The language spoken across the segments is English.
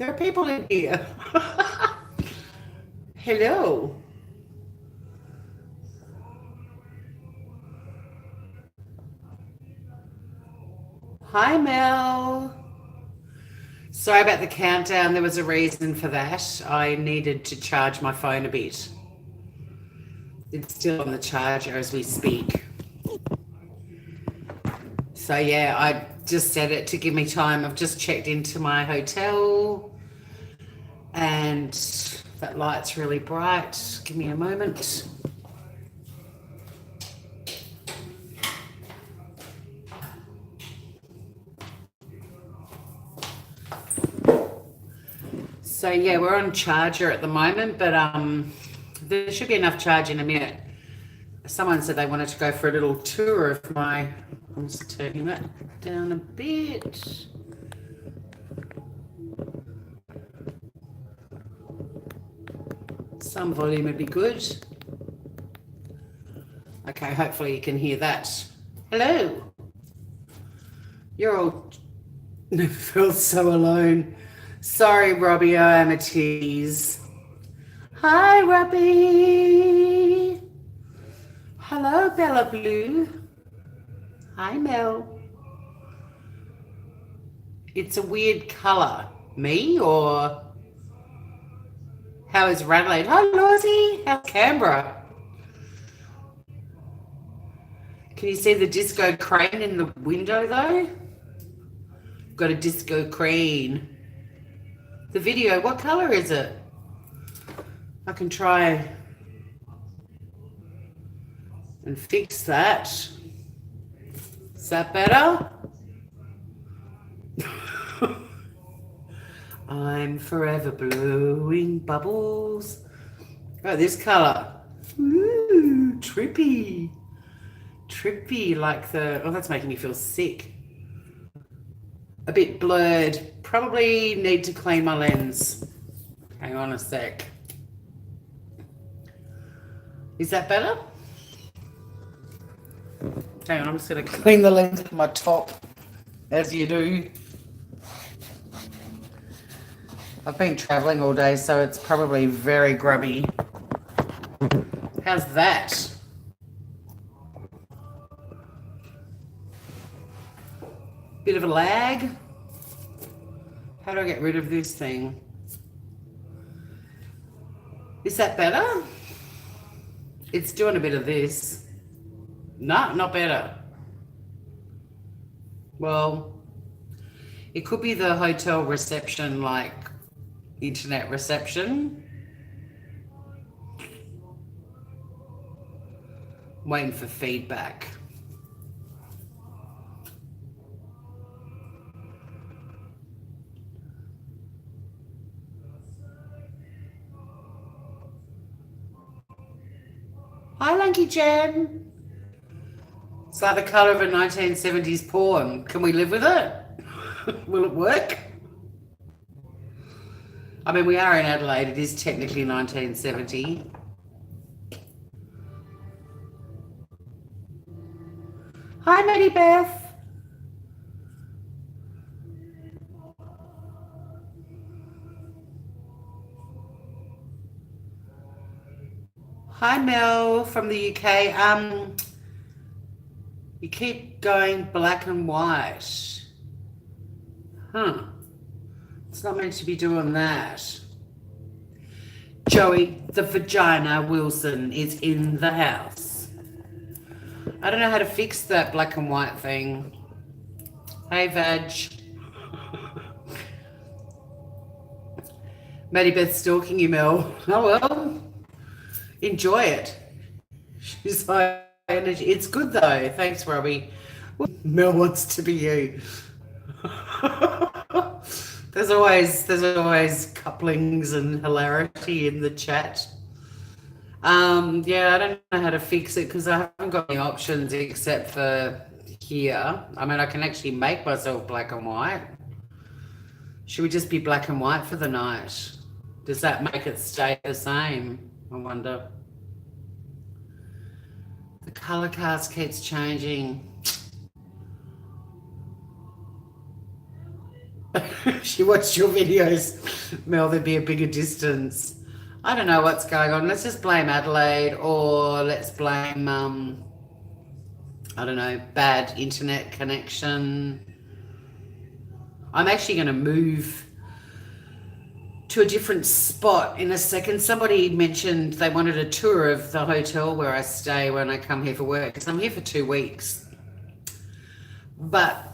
There are people in here. Hello. Hi, Mel. Sorry about the countdown. There was a reason for that. I needed to charge my phone a bit. It's still on the charger as we speak. So yeah, I just set it to give me time. I've just checked into my hotel and that light's really bright. Give me a moment. So yeah, we're on charger at the moment, but there should be enough charge in a minute. Someone said they wanted to go for a little tour of my, I'm just turning that down a bit. Some volume would be good. Okay, hopefully you can hear that. Hello. You're all never felt so alone. Sorry, Robbie, I am a tease. Hi, Robbie. Hello, Bella Blue. Hi, Mel. It's a weird colour. Me or how is Adelaide? Hi, Lawsy. How's Canberra? Can you see the disco crane in the window though? Got a disco crane. The video, what colour is it? I can try and fix that. Is that better? I'm forever blowing bubbles. Oh, this colour. Ooh, trippy. Trippy, like the, oh, that's making me feel sick. A bit blurred. Probably need to clean my lens. Hang on a sec. Is that better? Hang on, I'm just going to clean the lens of my top, as you do. I've been travelling all day, so it's probably very grubby. How's that? Bit of a lag. How do I get rid of this thing? Is that better? It's doing a bit of this. No, not better. Well, it could be the hotel reception, like internet reception. Waiting for feedback. Hi, Lanky Jen. It's like the colour of a 1970s porn. Can we live with it? Will it work? I mean, we are in Adelaide. It is technically 1970. Hi, Maddie Beth. Hi, Mel from the UK. You keep going black and white. Huh. It's not meant to be doing that. Joey, the vagina Wilson, is in the house. I don't know how to fix that black and white thing. Hey, Vag. Maddie Beth stalking you, Mel. Oh, well. Enjoy it. She's high energy. It's good, though. Thanks, Robbie. Mel wants to be you. There's always couplings and hilarity in the chat. Yeah, I don't know how to fix it because I haven't got any options except for here. I mean, I can actually make myself black and white. Should we just be black and white for the night? Does that make it stay the same? I wonder. The colour cast keeps changing. She watched your videos, Mel, there'd be a bigger distance. I don't know what's going on. Let's just blame Adelaide, or let's blame, I don't know, bad internet connection. I'm actually going to move to a different spot in a second. Somebody mentioned they wanted a tour of the hotel where I stay when I come here for work, because I'm here for 2 weeks. But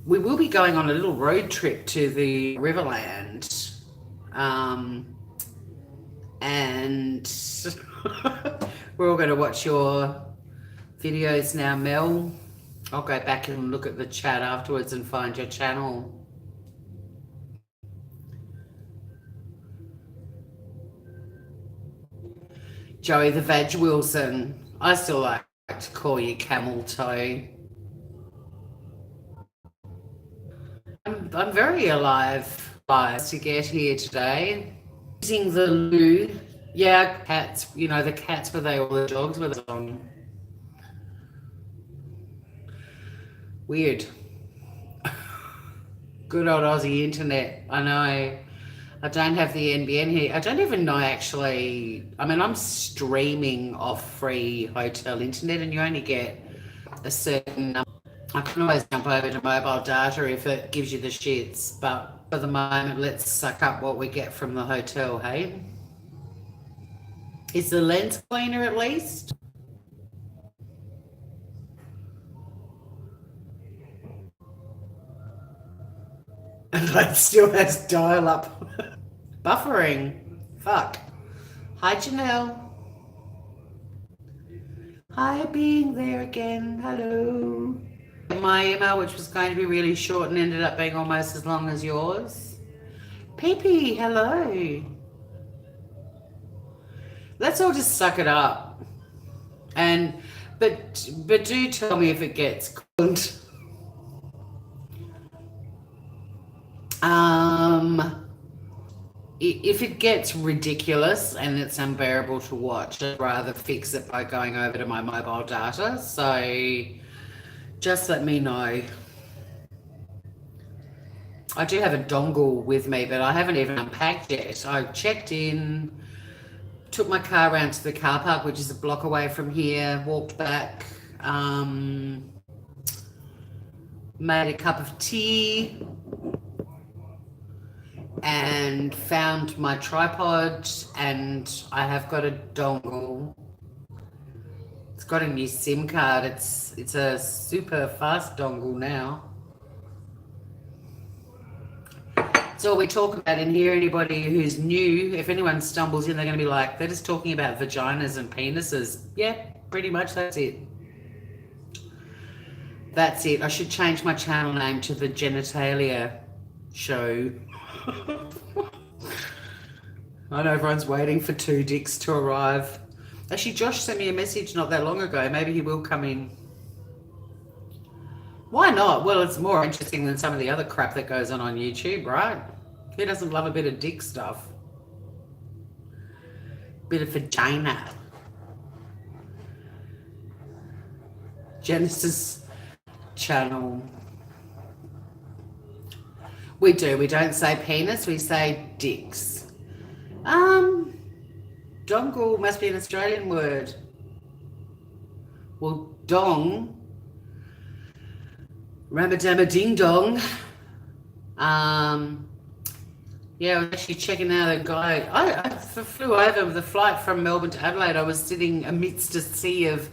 we will be going on a little road trip to the Riverland. And we're all going to watch your videos now, Mel. I'll go back and look at the chat afterwards and find your channel. Joey the Veg Wilson. I still like to call you Camel Toe. I'm very alive to get here today. Using the loo. Yeah, cats, you know, the cats were they, all the dogs were on. Weird. Good old Aussie internet. I know. I don't have the NBN here. I don't even know actually. I mean, I'm streaming off free hotel internet and you only get a certain number. I can always jump over to mobile data if it gives you the shits, but for the moment, let's suck up what we get from the hotel, hey? Is the lens cleaner at least? And it still has dial-up. Buffering. Fuck. Hi, Janelle. Hi, being there again. Hello. My email, which was going to be really short and ended up being almost as long as yours. Pee, hello. Let's all just suck it up. And but do tell me if it gets good. If it gets ridiculous and it's unbearable to watch, I'd rather fix it by going over to my mobile data. So just let me know. I do have a dongle with me, but I haven't even unpacked yet. I checked in, took my car around to the car park, which is a block away from here, walked back, made a cup of tea, and found my tripod, and I have got a dongle. It's got a new SIM card. It's a super fast dongle now. That's all we talk about in here. Anybody who's new, if anyone stumbles in, they're going to be like, they're just talking about vaginas and penises. Yeah, pretty much that's it. That's it. I should change my channel name to the Genitalia Show. I know everyone's waiting for 2 dicks to arrive. Actually, Josh sent me a message not that long ago. Maybe he will come in. Why not? Well, it's more interesting than some of the other crap that goes on YouTube, right? Who doesn't love a bit of dick stuff? Bit of vagina. Genesis channel. We do. We don't say penis. We say dicks. Dongle must be an Australian word. Well, dong. Ramadama ding dong. Yeah, I was actually checking out a guy. I flew over the flight from Melbourne to Adelaide. I was sitting amidst a sea of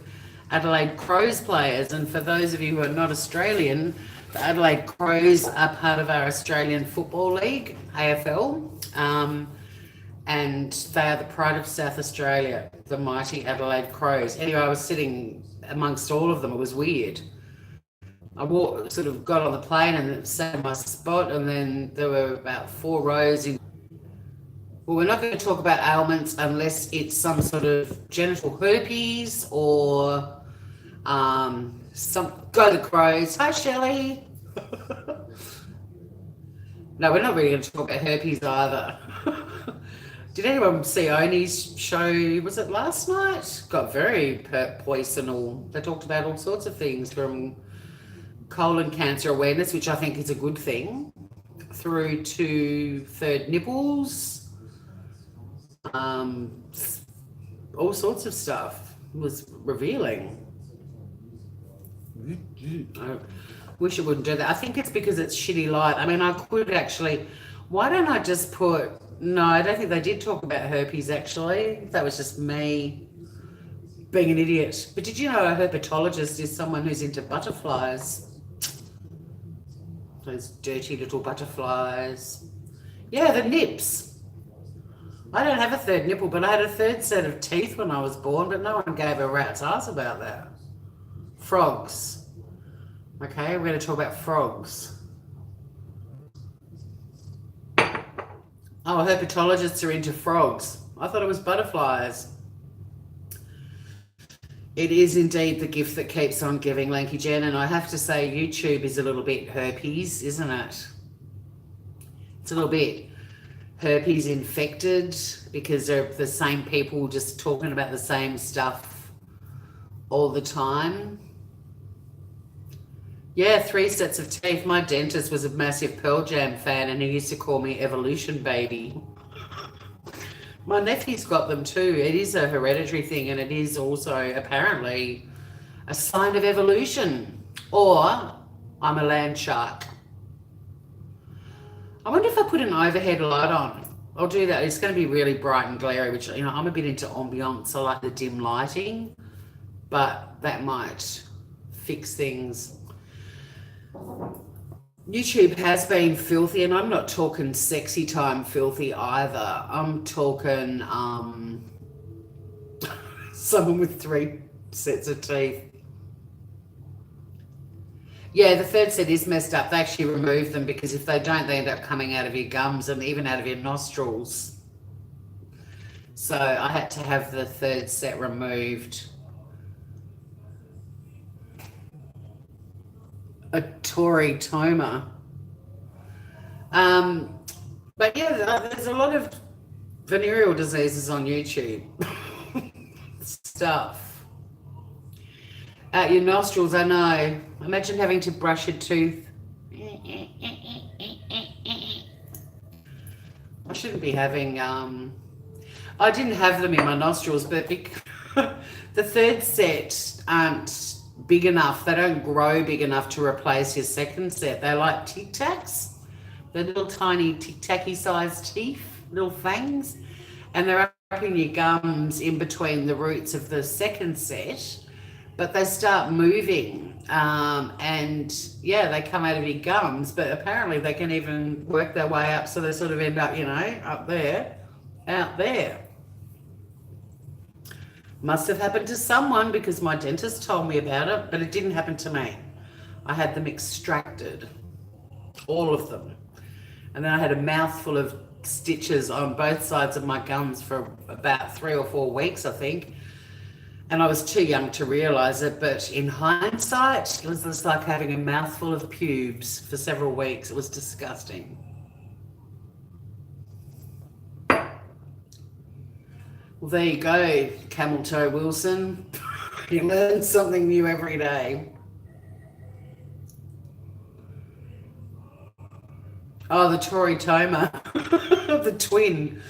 Adelaide Crows players. And for those of you who are not Australian, the Adelaide Crows are part of our Australian Football League, AFL. And they are the pride of South Australia, the mighty Adelaide Crows. Anyway, I was sitting amongst all of them. It was weird. I sort of got on the plane and sat in my spot, and then there were about 4 rows in. Well, we're not going to talk about ailments unless it's some sort of genital herpes or go the Crows. Hi, Shelley. No, we're not really going to talk about herpes either. Did anyone see Oni's show? Was it last night? Got very poisonal. They talked about all sorts of things from colon cancer awareness, which I think is a good thing. through to third nipples, um, all sorts of stuff was revealing. I wish it wouldn't do that. I think it's because it's shitty light. I mean, I could actually, why don't I just put, no, I don't think they did talk about herpes actually. That was just me being an idiot. But did you know a herpetologist is someone who's into butterflies? Those dirty little butterflies. Yeah, the nips. I don't have a third nipple, but I had a third set of teeth when I was born, but no one gave a rat's ass about that. Frogs. Okay, we're going to talk about frogs. Oh, herpetologists are into frogs. I thought it was butterflies. It is indeed the gift that keeps on giving, Lanky Jen, and I have to say YouTube is a little bit herpes, isn't it? It's a little bit herpes infected because they're the same people just talking about the same stuff all the time. Yeah, 3 sets of teeth. My dentist was a massive Pearl Jam fan and he used to call me Evolution Baby. My nephew's got them too. It is a hereditary thing and it is also apparently a sign of evolution. Or I'm a land shark. I wonder if I put an overhead light on. I'll do that. It's going to be really bright and glary, which, you know, I'm a bit into ambiance. I like the dim lighting, but that might fix things. YouTube has been filthy, and I'm not talking sexy time filthy either. I'm talking someone with 3 sets of teeth. Yeah, the third set is messed up. They actually remove them because if they don't, they end up coming out of your gums and even out of your nostrils. So I had to have the third set removed. A Tory Toma. But yeah, there's a lot of venereal diseases on YouTube. Stuff. Out your nostrils, I know. Imagine having to brush your tooth. I shouldn't be having, I didn't have them in my nostrils, but the third set aren't big enough. They don't grow big enough to replace your second set. They're like Tic Tacs. They're little tiny Tic Tacky sized teeth, little fangs. And they're up in your gums in between the roots of the second set. But they start moving. And yeah, they come out of your gums. But apparently they can even work their way up. So they sort of end up, you know, up there, out there. Must have happened to someone because my dentist told me about it, but it didn't happen to me. I had them extracted, all of them. And then I had a mouthful of stitches on both sides of my gums for about 3 or 4 weeks, I think. And I was too young to realize it, but in hindsight, it was just like having a mouthful of pubes for several weeks. It was disgusting. Well, there you go, Camel Toe Wilson. You learn something new every day. Oh, the Tory Toma. The twin.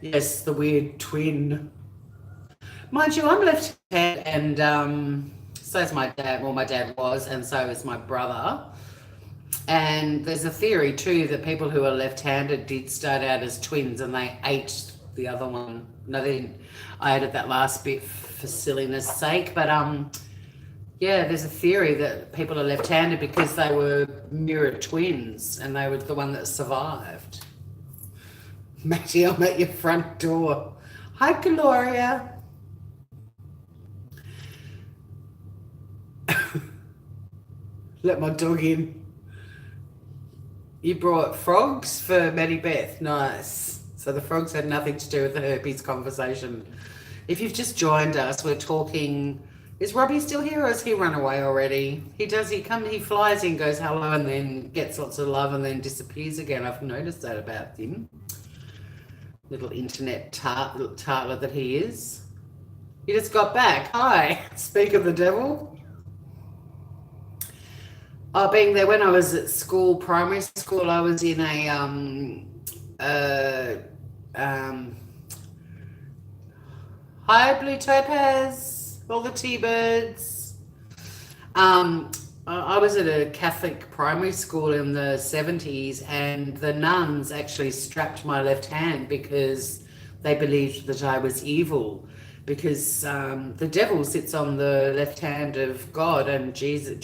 Yes, the weird twin. Mind you, I'm left-handed and so is my dad. Well, my dad was, and so is my brother. And there's a theory too that people who are left-handed did start out as twins and they ate the other one. No, they didn't. I added that last bit for silliness sake, but yeah, there's a theory that people are left-handed because they were mirror twins and they were the one that survived. Matty, I'm at your front door. Hi, Gloria. Let my dog in. You brought frogs for Maddie Beth. Nice. So the frogs had nothing to do with the herpes conversation. If you've just joined us, we're talking. Is Robbie still here or has he run away already? He flies in, goes hello, and then gets lots of love and then disappears again. I've noticed that about him. Little internet tartler that he is. He just got back. Hi. Speak of the devil. Oh, being there when I was at school, primary school, I was in a uh, um, hi blue topaz, all the T-birds. Um, I was at a Catholic primary school in the 70s, and the nuns actually strapped my left hand because they believed that I was evil. Because the devil sits on the left hand of God, and Jesus,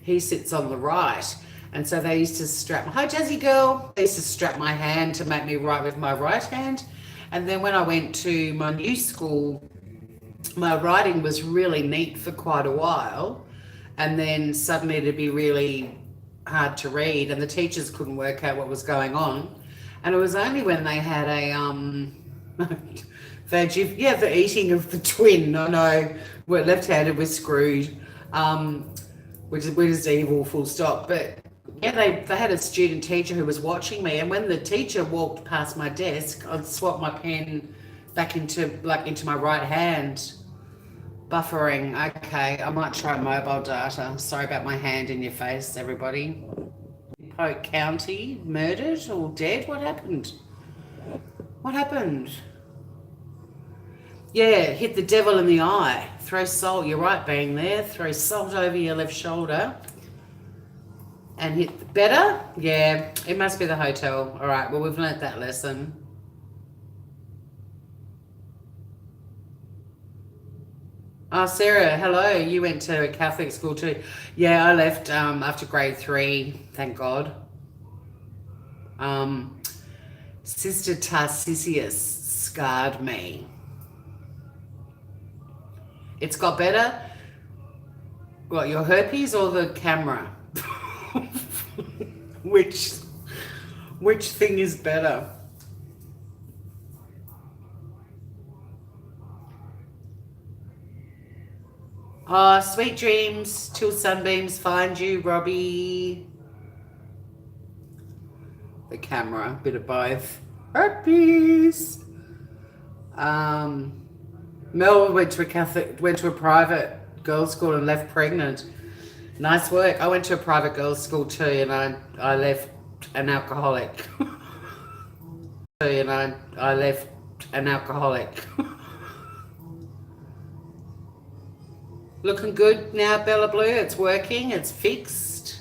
he sits on the right. And so they used to strap, hi Jazzy girl, they used to strap my hand to make me write with my right hand. And then when I went to my new school, my writing was really neat for quite a while, and then suddenly it'd be really hard to read, and the teachers couldn't work out what was going on. And it was only when they had a the eating of the twin. I know we're left-handed, we're screwed, which is we're just evil, full stop. But yeah, they had a student teacher who was watching me, and when the teacher walked past my desk, I'd swap my pen back into my right hand. Buffering. Okay, I might try mobile data. Sorry about my hand in your face, everybody. Polk County murdered or dead? What happened? What happened? Yeah, hit the devil in the eye. Throw salt. You're right, being there. Throw salt over your left shoulder. And hit the better? Yeah, it must be the hotel. All right, well, we've learnt that lesson. Oh, Sarah, hello. You went to a Catholic school too. Yeah, I left after grade 3, thank God. Sister Tarcisius scarred me. It's got better? What, your herpes or the camera? Which thing is better? Oh, sweet dreams till sunbeams find you, Robbie. The camera, bit of both. Herpes. Mel went to a private girls' school and left pregnant. Nice work. I went to a private girls' school too, and I left an alcoholic. And I left an alcoholic. Looking good now, Bella Blue. It's working. It's fixed.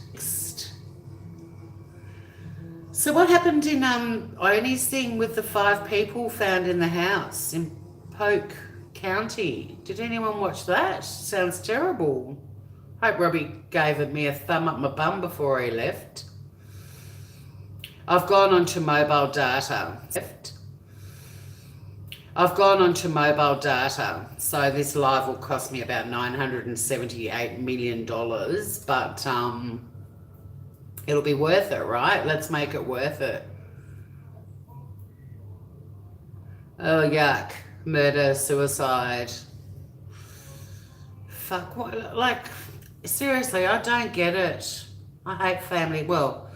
So what happened in Oni's thing with the 5 people found in the house in Polk County? Did anyone watch that? Sounds terrible. Hope Robbie gave me a thumb up my bum before he left. I've gone on to mobile data. So this live will cost me about $978 million, but it'll be worth it, right? Let's make it worth it. Oh, yuck. Murder, suicide. Fuck, what, like, seriously, I don't get it. I hate family. Well,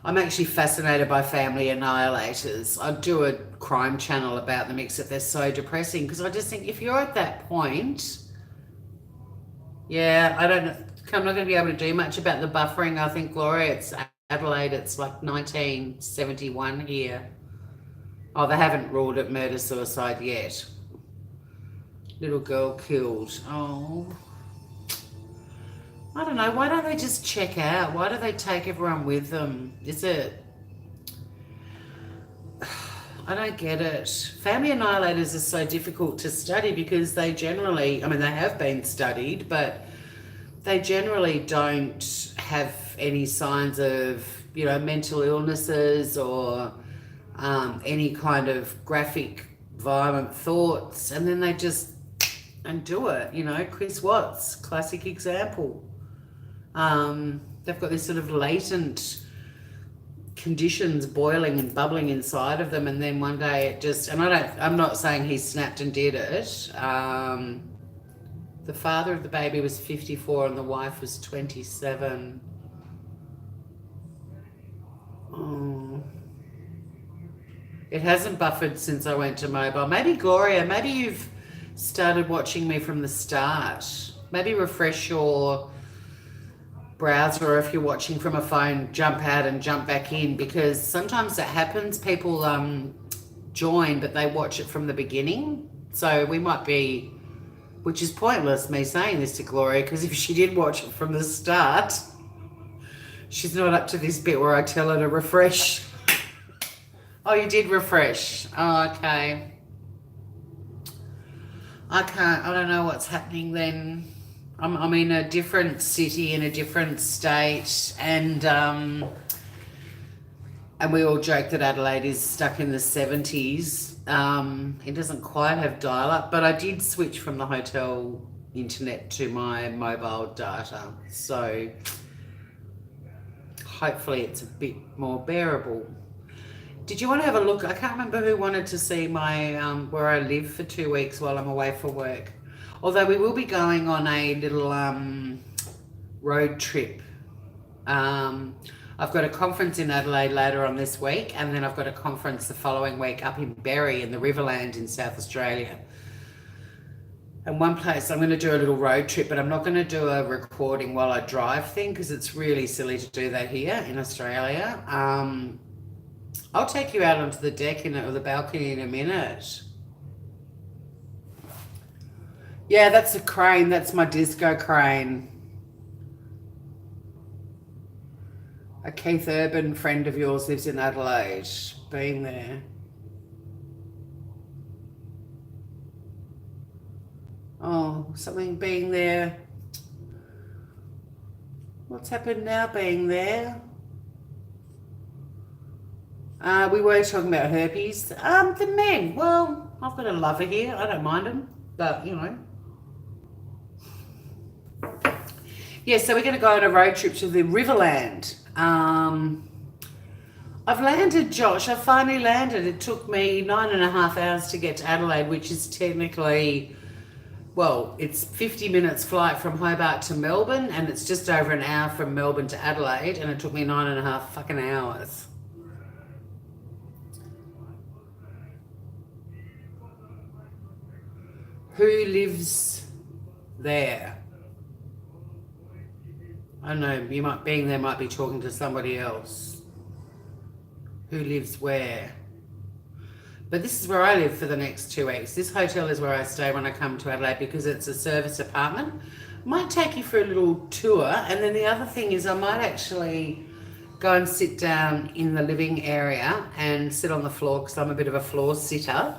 I'm actually fascinated by family annihilators. I do a crime channel about them, except they're so depressing, because I just think if you're at that point, yeah, I'm not going to be able to do much about the buffering. I think, Gloria, it's Adelaide, it's like 1971 here. Oh, they haven't ruled it murder-suicide yet. Little girl killed. Oh. I don't know. Why don't they just check out? Why do they take everyone with them? Is it... I don't get it. Family annihilators are so difficult to study because they generally, I mean, they have been studied, but they generally don't have any signs of, you know, mental illnesses or any kind of graphic, violent thoughts. And then they just and do it, you know. Chris Watts, classic example. They've got this sort of latent conditions boiling and bubbling inside of them, and then one day it just, and I'm not saying he snapped and did it. The father of the baby was 54 and the wife was 27. Oh. It hasn't buffered since I went to mobile. Maybe, Gloria, maybe you've started watching me from the start. Maybe refresh your browser, or if you're watching from a phone, jump out and jump back in, because sometimes that happens. People join, but they watch it from the beginning. So we might be, which is pointless me saying this to Gloria, because if she did watch it from the start, she's not up to this bit where I tell her to refresh. Oh, you did refresh. Oh, okay. I don't know what's happening then. I'm in a different city, in a different state, and we all joke that Adelaide is stuck in the 70s. It doesn't quite have dial-up, but I did switch from the hotel internet to my mobile data, so hopefully it's a bit more bearable. Did you want to have a look? I can't remember who wanted to see my where I live for 2 weeks while I'm away for work. Although we will be going on a little road trip. I've got a conference in Adelaide later on this week, and then I've got a conference the following week up in Berry in the Riverland in South Australia. And one place I'm going to do a little road trip, but I'm not going to do a recording while I drive thing, because it's really silly to do that here in Australia. I'll take you out onto the deck or the balcony in a minute. Yeah, that's a crane. That's my disco crane. A Keith Urban friend of yours lives in Adelaide. Been there. Oh, something being there. What's happened now being there? We were talking about herpes. The men. Well, I've got a lover here. I don't mind him, but you know. Yeah, so we're going to go on a road trip to the Riverland. I've landed, Josh. I finally landed. It took me 9.5 hours to get to Adelaide, which is technically, well, it's 50 minutes flight from Hobart to Melbourne, and it's just over an hour from Melbourne to Adelaide, and it took me 9.5 fucking hours. Who lives there? I don't know, you might, being there, might be talking to somebody else. Who lives where? But this is where I live for the next 2 weeks. This hotel is where I stay when I come to Adelaide, because it's a service apartment. Might take you for a little tour, and then the other thing is I might actually go and sit down in the living area and sit on the floor, because I'm a bit of a floor sitter,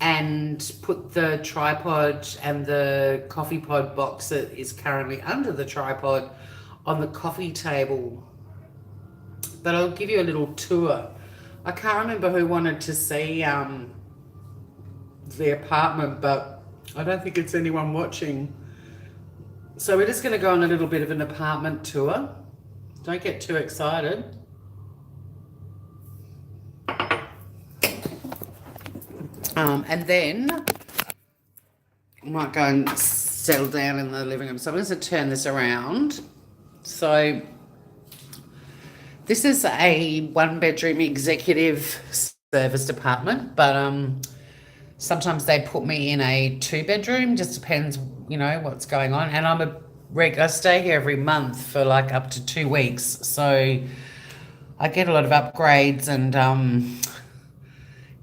and put the tripod and the coffee pod box that is currently under the tripod on the coffee table. But I'll give you a little tour. I can't remember who wanted to see the apartment, but I don't think it's anyone watching. So we're just going to go on a little bit of an apartment tour. Don't get too excited. And then I might go and settle down in the living room. So I'm going to turn this around. So this is a 1-bedroom executive serviced apartment, but sometimes they put me in a 2-bedroom. Just depends, you know, what's going on. And I stay here every month for like up to 2 weeks. So I get a lot of upgrades and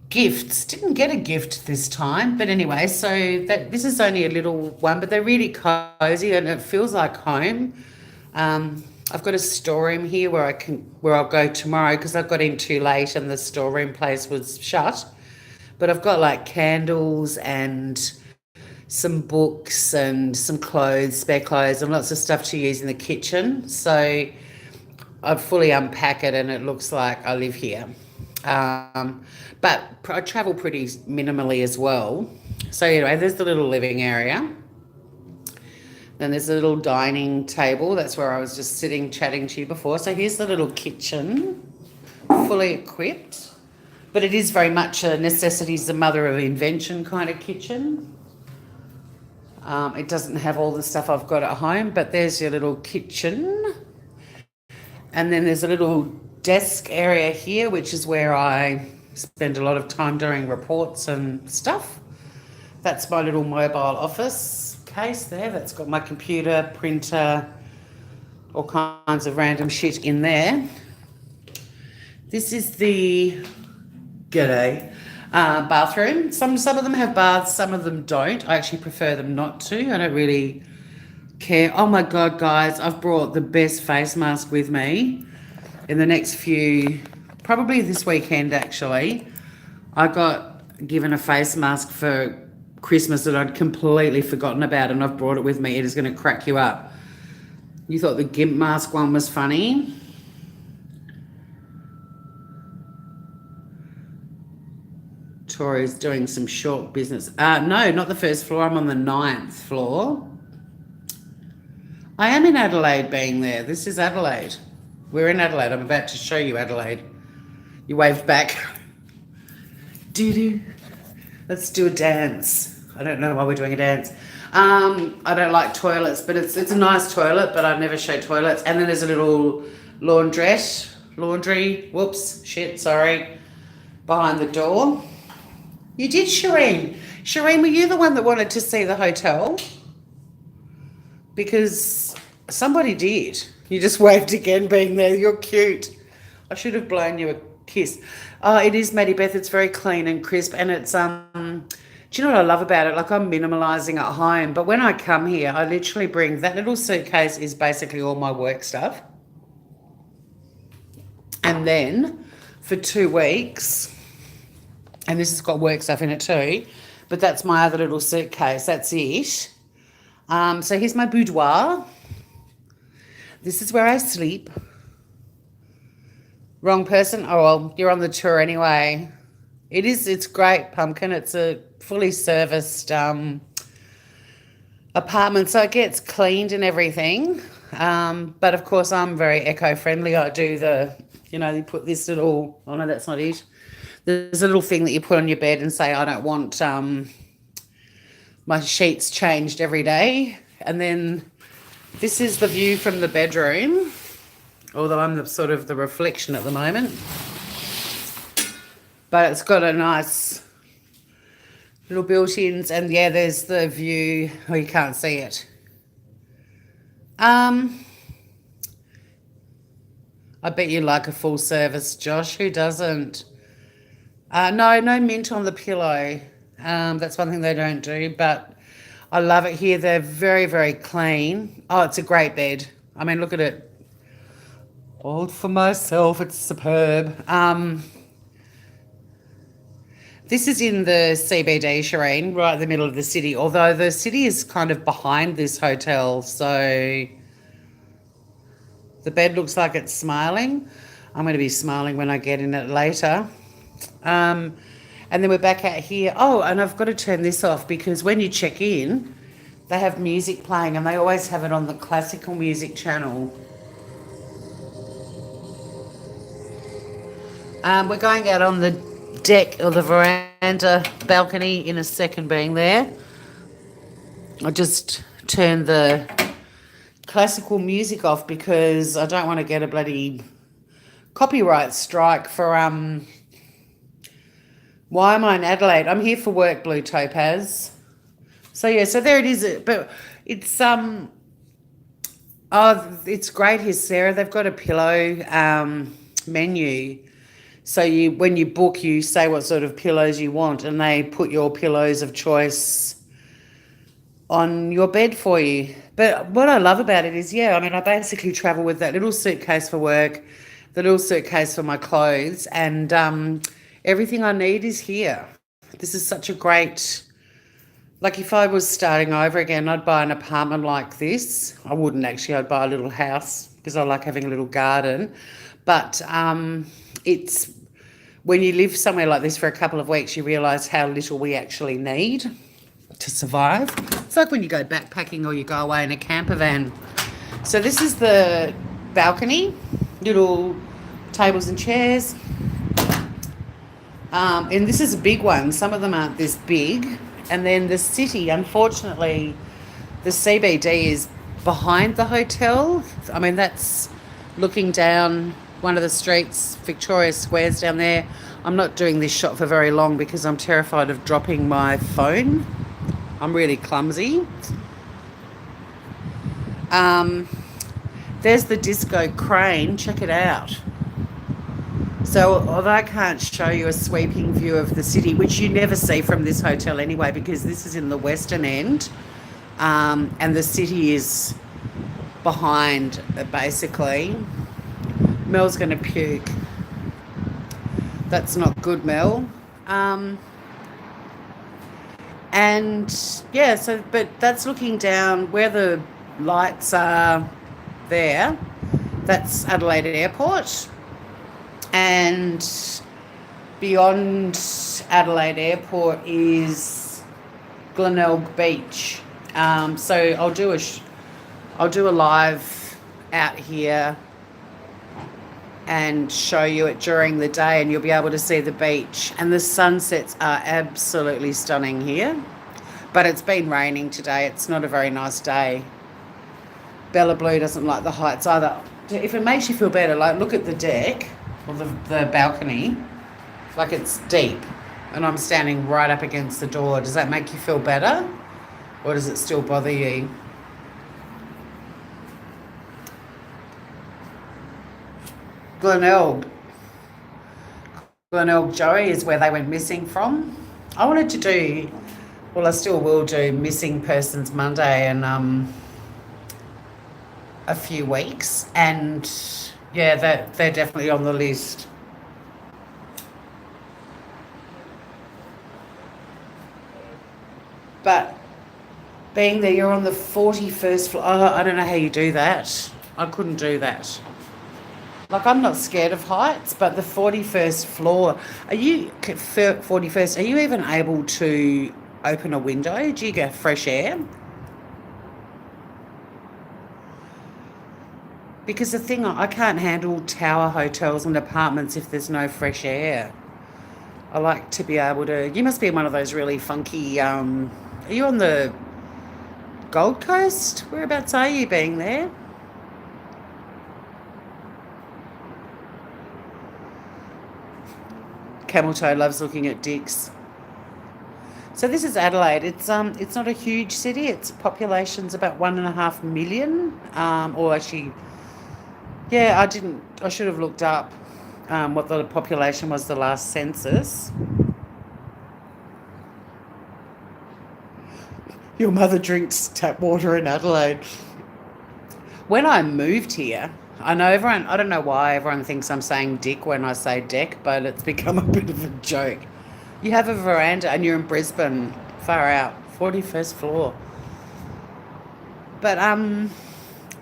gifts. Didn't get a gift this time, but anyway, so this is only a little one, but they're really cozy and it feels like home. I've got a storeroom here where I'll go tomorrow, because I got in too late and the storeroom place was shut. But I've got like candles and some books and some clothes, spare clothes, and lots of stuff to use in the kitchen. So I'd fully unpack it and it looks like I live here. But I travel pretty minimally as well. So anyway, there's the little living area. Then there's a little dining table. That's where I was just sitting chatting to you before. So here's the little kitchen, fully equipped. But it is very much a necessity's the mother of invention kind of kitchen. It doesn't have all the stuff I've got at home, but there's your little kitchen. And then there's a little desk area here, which is where I spend a lot of time doing reports and stuff. That's my little mobile office case there. That's got my computer, printer, all kinds of random shit in there. This is the bathroom. Some of them have baths, some of them don't. I actually prefer them not to. I don't really care. Oh my God, guys, I've brought the best face mask with me in the next few, probably this weekend actually. I got given a face mask for Christmas that I'd completely forgotten about, and I've brought it with me. It is going to crack you up. You thought the GIMP mask one was funny? Tori's doing some short business. No, not the first floor. I'm on the 9th floor. I am in Adelaide being there. This is Adelaide. We're in Adelaide. I'm about to show you Adelaide. You waved back. Doo-doo. Let's do a dance. I don't know why we're doing a dance. I don't like toilets, but it's a nice toilet, but I never show toilets. And then there's a little laundry, behind the door. You did, Shireen. Shireen, were you the one that wanted to see the hotel? Because somebody did. You just waved again being there. You're cute. I should have blown you a kiss. Oh, it is, Maddie Beth. It's very clean and crisp, and it's do you know what I love about it? Like, I'm minimalising at home, but when I come here, I literally bring that little suitcase is basically all my work stuff. And then for 2 weeks, and this has got work stuff in it too, but that's my other little suitcase. That's it. So here's my boudoir. This is where I sleep. Wrong person? Oh, well, you're on the tour anyway. It's great, Pumpkin. It's a fully serviced apartment, so it gets cleaned and everything. But of course, I'm very eco-friendly. I do you put this little, oh no, that's not it. There's a little thing that you put on your bed and say, I don't want my sheets changed every day. And then this is the view from the bedroom, although I'm the reflection at the moment. But it's got a nice little built-ins, and yeah, there's the view. Oh, you can't see it. I bet you like a full service, Josh. Who doesn't? No mint on the pillow. That's one thing they don't do, but I love it here. They're very, very clean. Oh, it's a great bed. I mean, look at it. All for myself. It's superb. This is in the CBD, Shireen, right in the middle of the city, although the city is kind of behind this hotel, so the bed looks like it's smiling. I'm going to be smiling when I get in it later. And then we're back out here. Oh, and I've got to turn this off because when you check in, they have music playing, and they always have it on the classical music channel. We're going out on the deck or the veranda balcony in a second being there. I just turned the classical music off because I don't want to get a bloody copyright strike for why am I in Adelaide? I'm here for work, Blue Topaz. So yeah, so there it is. But it's it's great here, Sarah. They've got a pillow menu. So when you book, you say what sort of pillows you want, and they put your pillows of choice on your bed for you. But what I love about it is, I basically travel with that little suitcase for work, the little suitcase for my clothes, and everything I need is here. This is such a great, like if I was starting over again, I'd buy an apartment like this. I wouldn't actually, I'd buy a little house because I like having a little garden. But it's when you live somewhere like this for a couple of weeks, you realise how little we actually need to survive. It's like when you go backpacking or you go away in a camper van. So this is the balcony, little tables and chairs. And this is a big one. Some of them aren't this big. And then the city, unfortunately, the CBD is behind the hotel. I mean, that's looking down one of the streets, Victoria Square's down there. I'm not doing this shot for very long because I'm terrified of dropping my phone. There's the disco crane. Check it out. So, although I can't show you a sweeping view of the city, which you never see from this hotel anyway, because this is in the western end, and the city is behind, basically. Mel's going to puke. That's not good, Mel. Um, and yeah, so, but that's looking down where the lights are there. That's Adelaide Airport. And beyond Adelaide Airport is Glenelg Beach. So I'll do a live out here and show you it during the day, and you'll be able to see the beach. And the sunsets are absolutely stunning here. But it's been raining today. It's not a very nice day. Bella Blue doesn't like the heights either. If it makes you feel better, like look at the deck or the balcony, like it's deep, and I'm standing right up against the door. Does that make you feel better, or does it still bother you? Glenelg. Glenelg Joey is where they went missing from. I wanted to do, well, I still will do Missing Persons Monday in a few weeks, and yeah, they're definitely on the list. But being that you're on the 41st floor, I don't know how you do that. I couldn't do that. Like, I'm not scared of heights, but the 41st floor, 41st, are you even able to open a window? Do you get fresh air? Because the thing, I can't handle tower hotels and apartments if there's no fresh air. I like to be able to, you must be in one of those really funky, are you on the Gold Coast? Whereabouts are you being there? Camel Toe loves looking at dicks. So this is Adelaide. It's not a huge city. Its population's about 1.5 million. Or actually, yeah, I should have looked up what the population was the last census. Your mother drinks tap water in Adelaide. When I moved here, I know everyone, I don't know why everyone thinks I'm saying dick when I say deck, but it's become a bit of a joke. You have a veranda and you're in Brisbane, far out, 41st floor. But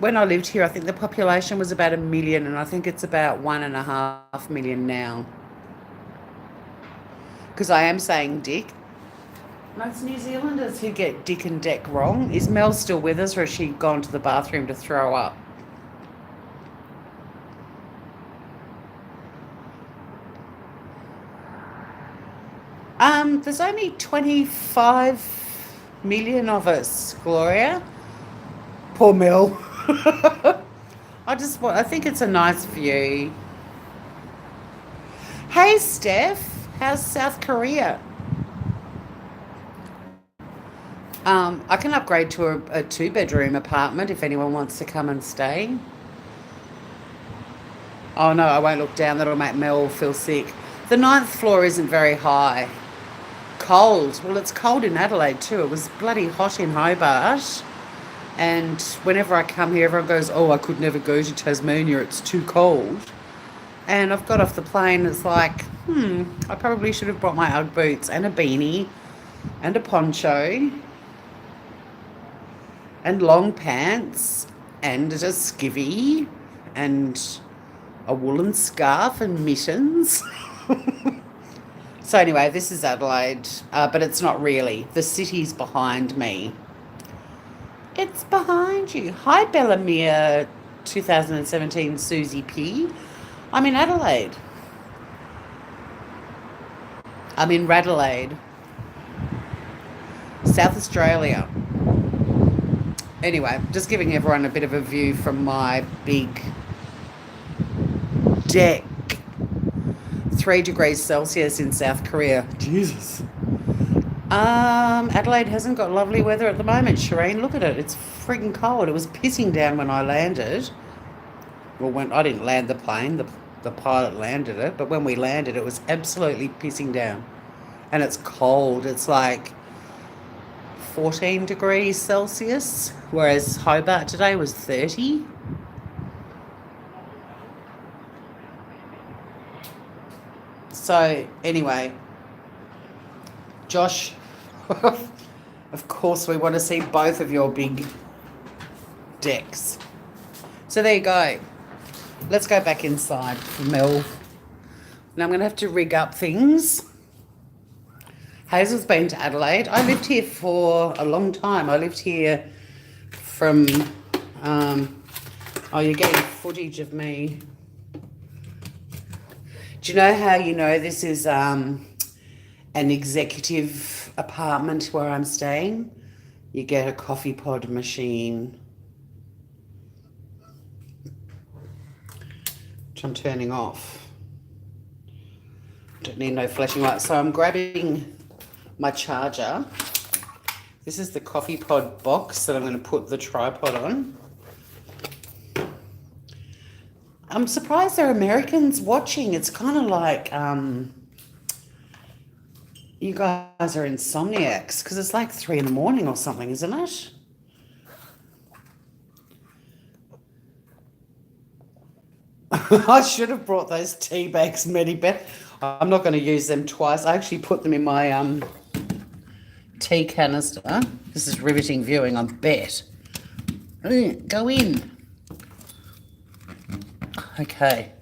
when I lived here, I think the population was about 1 million, and I think it's about 1.5 million now. Because I am saying dick. Most New Zealanders who get dick and deck wrong. Is Mel still with us, or has she gone to the bathroom to throw up? There's only 25 million of us, Gloria. Poor Mel. I think it's a nice view. Hey, Steph, how's South Korea? I can upgrade to a two-bedroom apartment if anyone wants to come and stay. Oh no, I won't look down. That'll make Mel feel sick. The ninth floor isn't very high. Cold. Well, it's cold in Adelaide too. It was bloody hot in Hobart. And whenever I come here, everyone goes, oh, I could never go to Tasmania. It's too cold. And I've got off the plane. It's like, I probably should have brought my Ugg boots and a beanie and a poncho and long pants and a skivvy and a woolen scarf and mittens. So anyway, this is Adelaide, but it's not really. The city's behind me. It's behind you. Hi, Bellamere 2017 Susie P. I'm in Adelaide. I'm in Radelaide, South Australia. Anyway, just giving everyone a bit of a view from my big deck. 3 degrees Celsius in South Korea. Jesus. Adelaide hasn't got lovely weather at the moment, Shireen. Look at it. It's freaking cold. It was pissing down when I landed. Well, when I didn't land the plane, the pilot landed it, but when we landed, it was absolutely pissing down. And it's cold. It's like 14 degrees Celsius, whereas Hobart today was 30. So, anyway, Josh, of course, we want to see both of your big decks. So, there you go. Let's go back inside for Mel. Now, I'm going to have to rig up things. Hazel's been to Adelaide. I lived here for a long time. I lived here from, oh, you're getting footage of me. Do you know how you know this is an executive apartment where I'm staying? You get a coffee pod machine, which I'm turning off. Don't need no flashing lights. So I'm grabbing my charger. This is the coffee pod box that I'm going to put the tripod on. I'm surprised there are Americans watching. It's kind of like you guys are insomniacs because it's like 3 in the morning or something, isn't it? I should have brought those tea bags, Medibeth. I'm not going to use them twice. I actually put them in my tea canister. This is riveting viewing, I bet. Go in. Okay,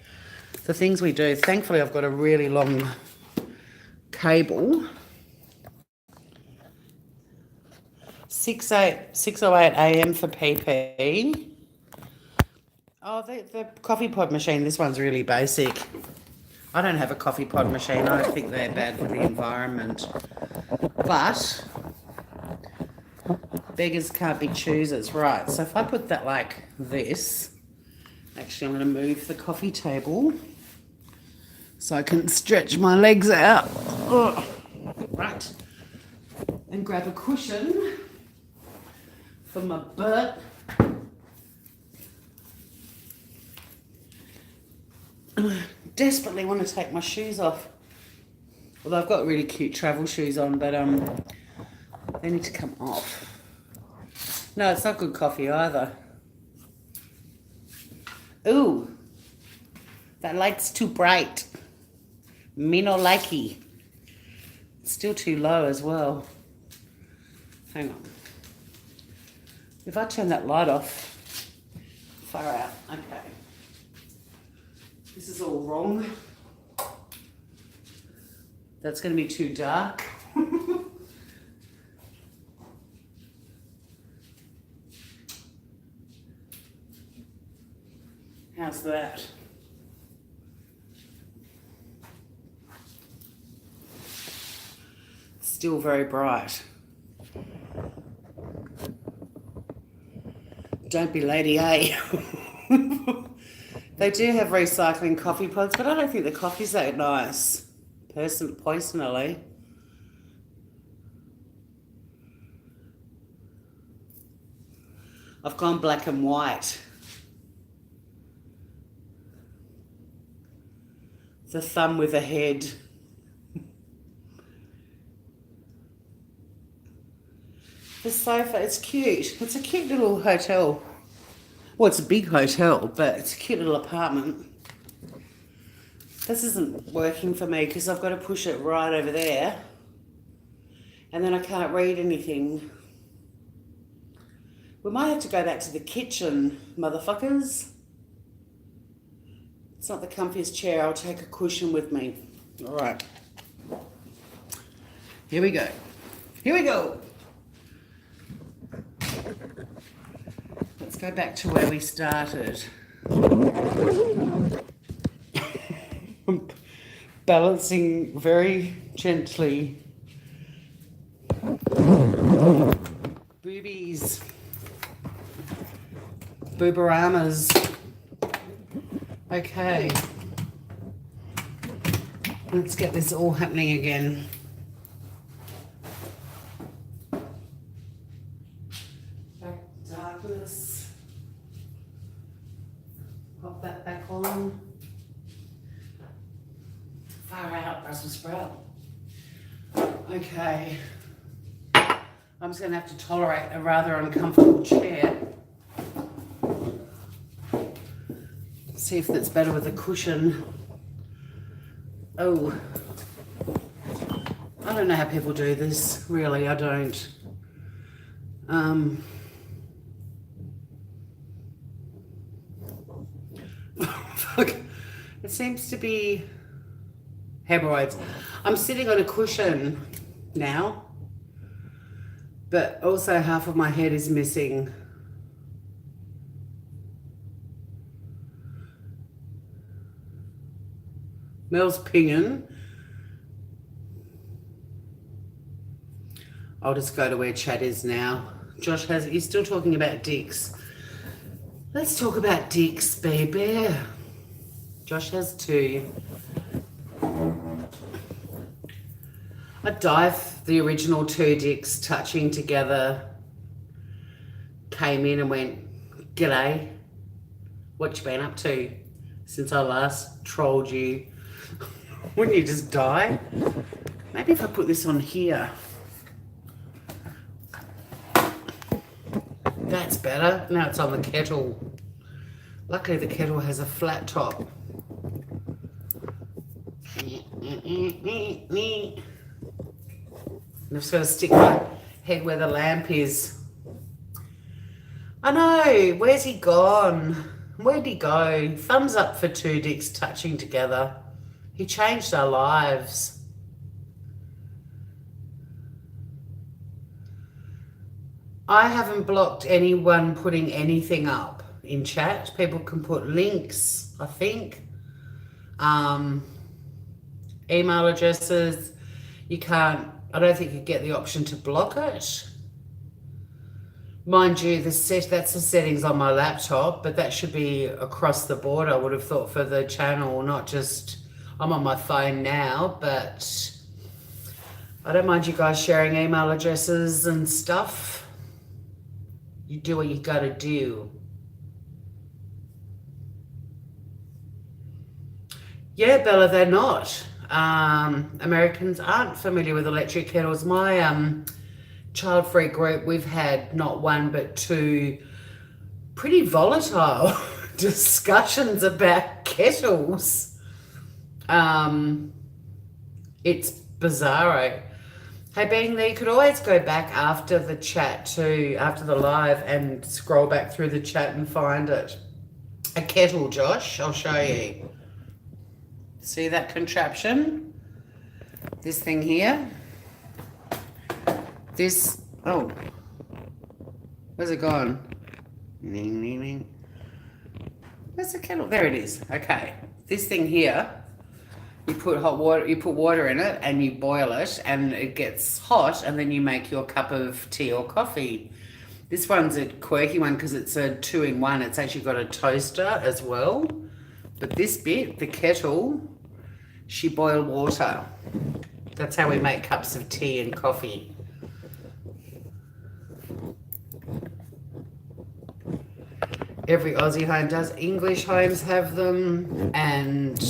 the things we do. Thankfully, I've got a really long cable. 6:08 a.m. for PP. Oh, the coffee pod machine. This one's really basic. I don't have a coffee pod machine. I don't think they're bad for the environment. But beggars can't be choosers. Right, so if I put that like this, actually I'm going to move the coffee table so I can stretch my legs out. Ugh. Right, and grab a cushion for my butt. Desperately want to take my shoes off. Although I've got really cute travel shoes on, but they need to come off. No, it's not good coffee either. Ooh, that light's too bright. Me no likey. It's still too low as well. Hang on. If I turn that light off, far out. Okay. This is all wrong. That's going to be too dark. How's that? Still very bright. Don't be Lady A. They do have recycling coffee pods, but I don't think the coffee's that nice, personally. I've gone black and white. The thumb with a head. The sofa, it's cute. It's a cute little hotel. Well, it's a big hotel, but it's a cute little apartment. This isn't working for me because I've got to push it right over there. And then I can't read anything. We might have to go back to the kitchen, motherfuckers. It's not the comfiest chair. I'll take a cushion with me. All right. Here we go. Here we go. Let's go back to where we started. I'm balancing very gently. Boobies. Boobaramas. Okay. Let's get this all happening again. Back to darkness. Pop that Okay. I'm just going to have to tolerate a rather uncomfortable chair. See if that's better with a cushion. Oh. I don't know how people do this. Really, I don't. It seems to be hemorrhoids. I'm sitting on a cushion now, but also half of my head is missing. Mel's pinging. I'll just go to where chat is now. Josh he's still talking about dicks. Let's talk about dicks, baby. Josh has 2. I'd die if the original 2 dicks touching together came in and went, "G'day, what you been up to since I last trolled you?" Wouldn't you just die? Maybe if I put this on here. That's better. Now it's on the kettle. Luckily the kettle has a flat top. I'm just going to stick my head where the lamp is. I know. Where's he gone? Where'd he go? Thumbs up for 2 dicks touching together. He changed our lives. I haven't blocked anyone putting anything up in chat. People can put links, I think. Email addresses. You can't, I don't think you get the option to block it. Mind you, that's the settings on my laptop, but that should be across the board, I would have thought, for the channel, not just, I'm on my phone now, but I don't mind you guys sharing email addresses and stuff. You do what you gotta do. Yeah, Bella, they're not. Americans aren't familiar with electric kettles. My child-free group, we've had not 1 but 2 pretty volatile discussions about kettles. It's bizarro. Hey, being there, you could always go back after the chat too, after the live, and scroll back through the chat and find it. A kettle, Josh, I'll show you. See that contraption? This thing here. This, oh, where's it gone? Where's the kettle? There it is. Okay, this thing here, you put hot water, you put water in it and you boil it and it gets hot, and then you make your cup of tea or coffee. This one's a quirky one because it's a 2-in-1. It's actually got a toaster as well. But this bit, the kettle, she boiled water. That's how we make cups of tea and coffee. Every Aussie home does. English homes have them. And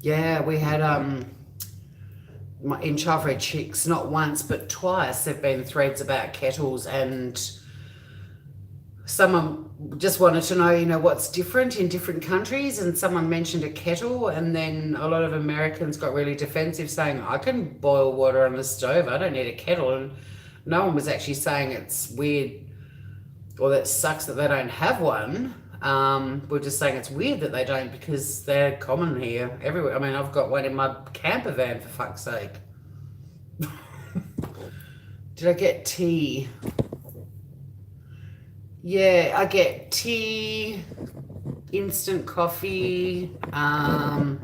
yeah, we had in Childfree Chicks, not once but twice, there've been threads about kettles, and someone just wanted to know, you know, what's different in different countries, and someone mentioned a kettle, and then a lot of Americans got really defensive, saying, I can boil water on the stove, I don't need a kettle. And no one was actually saying it's weird or that sucks that they don't have one. We're just saying it's weird that they don't, because they're common here everywhere. I mean, I've got one in my camper van, for fuck's sake. Did I get tea? Yeah, I get tea, instant coffee. I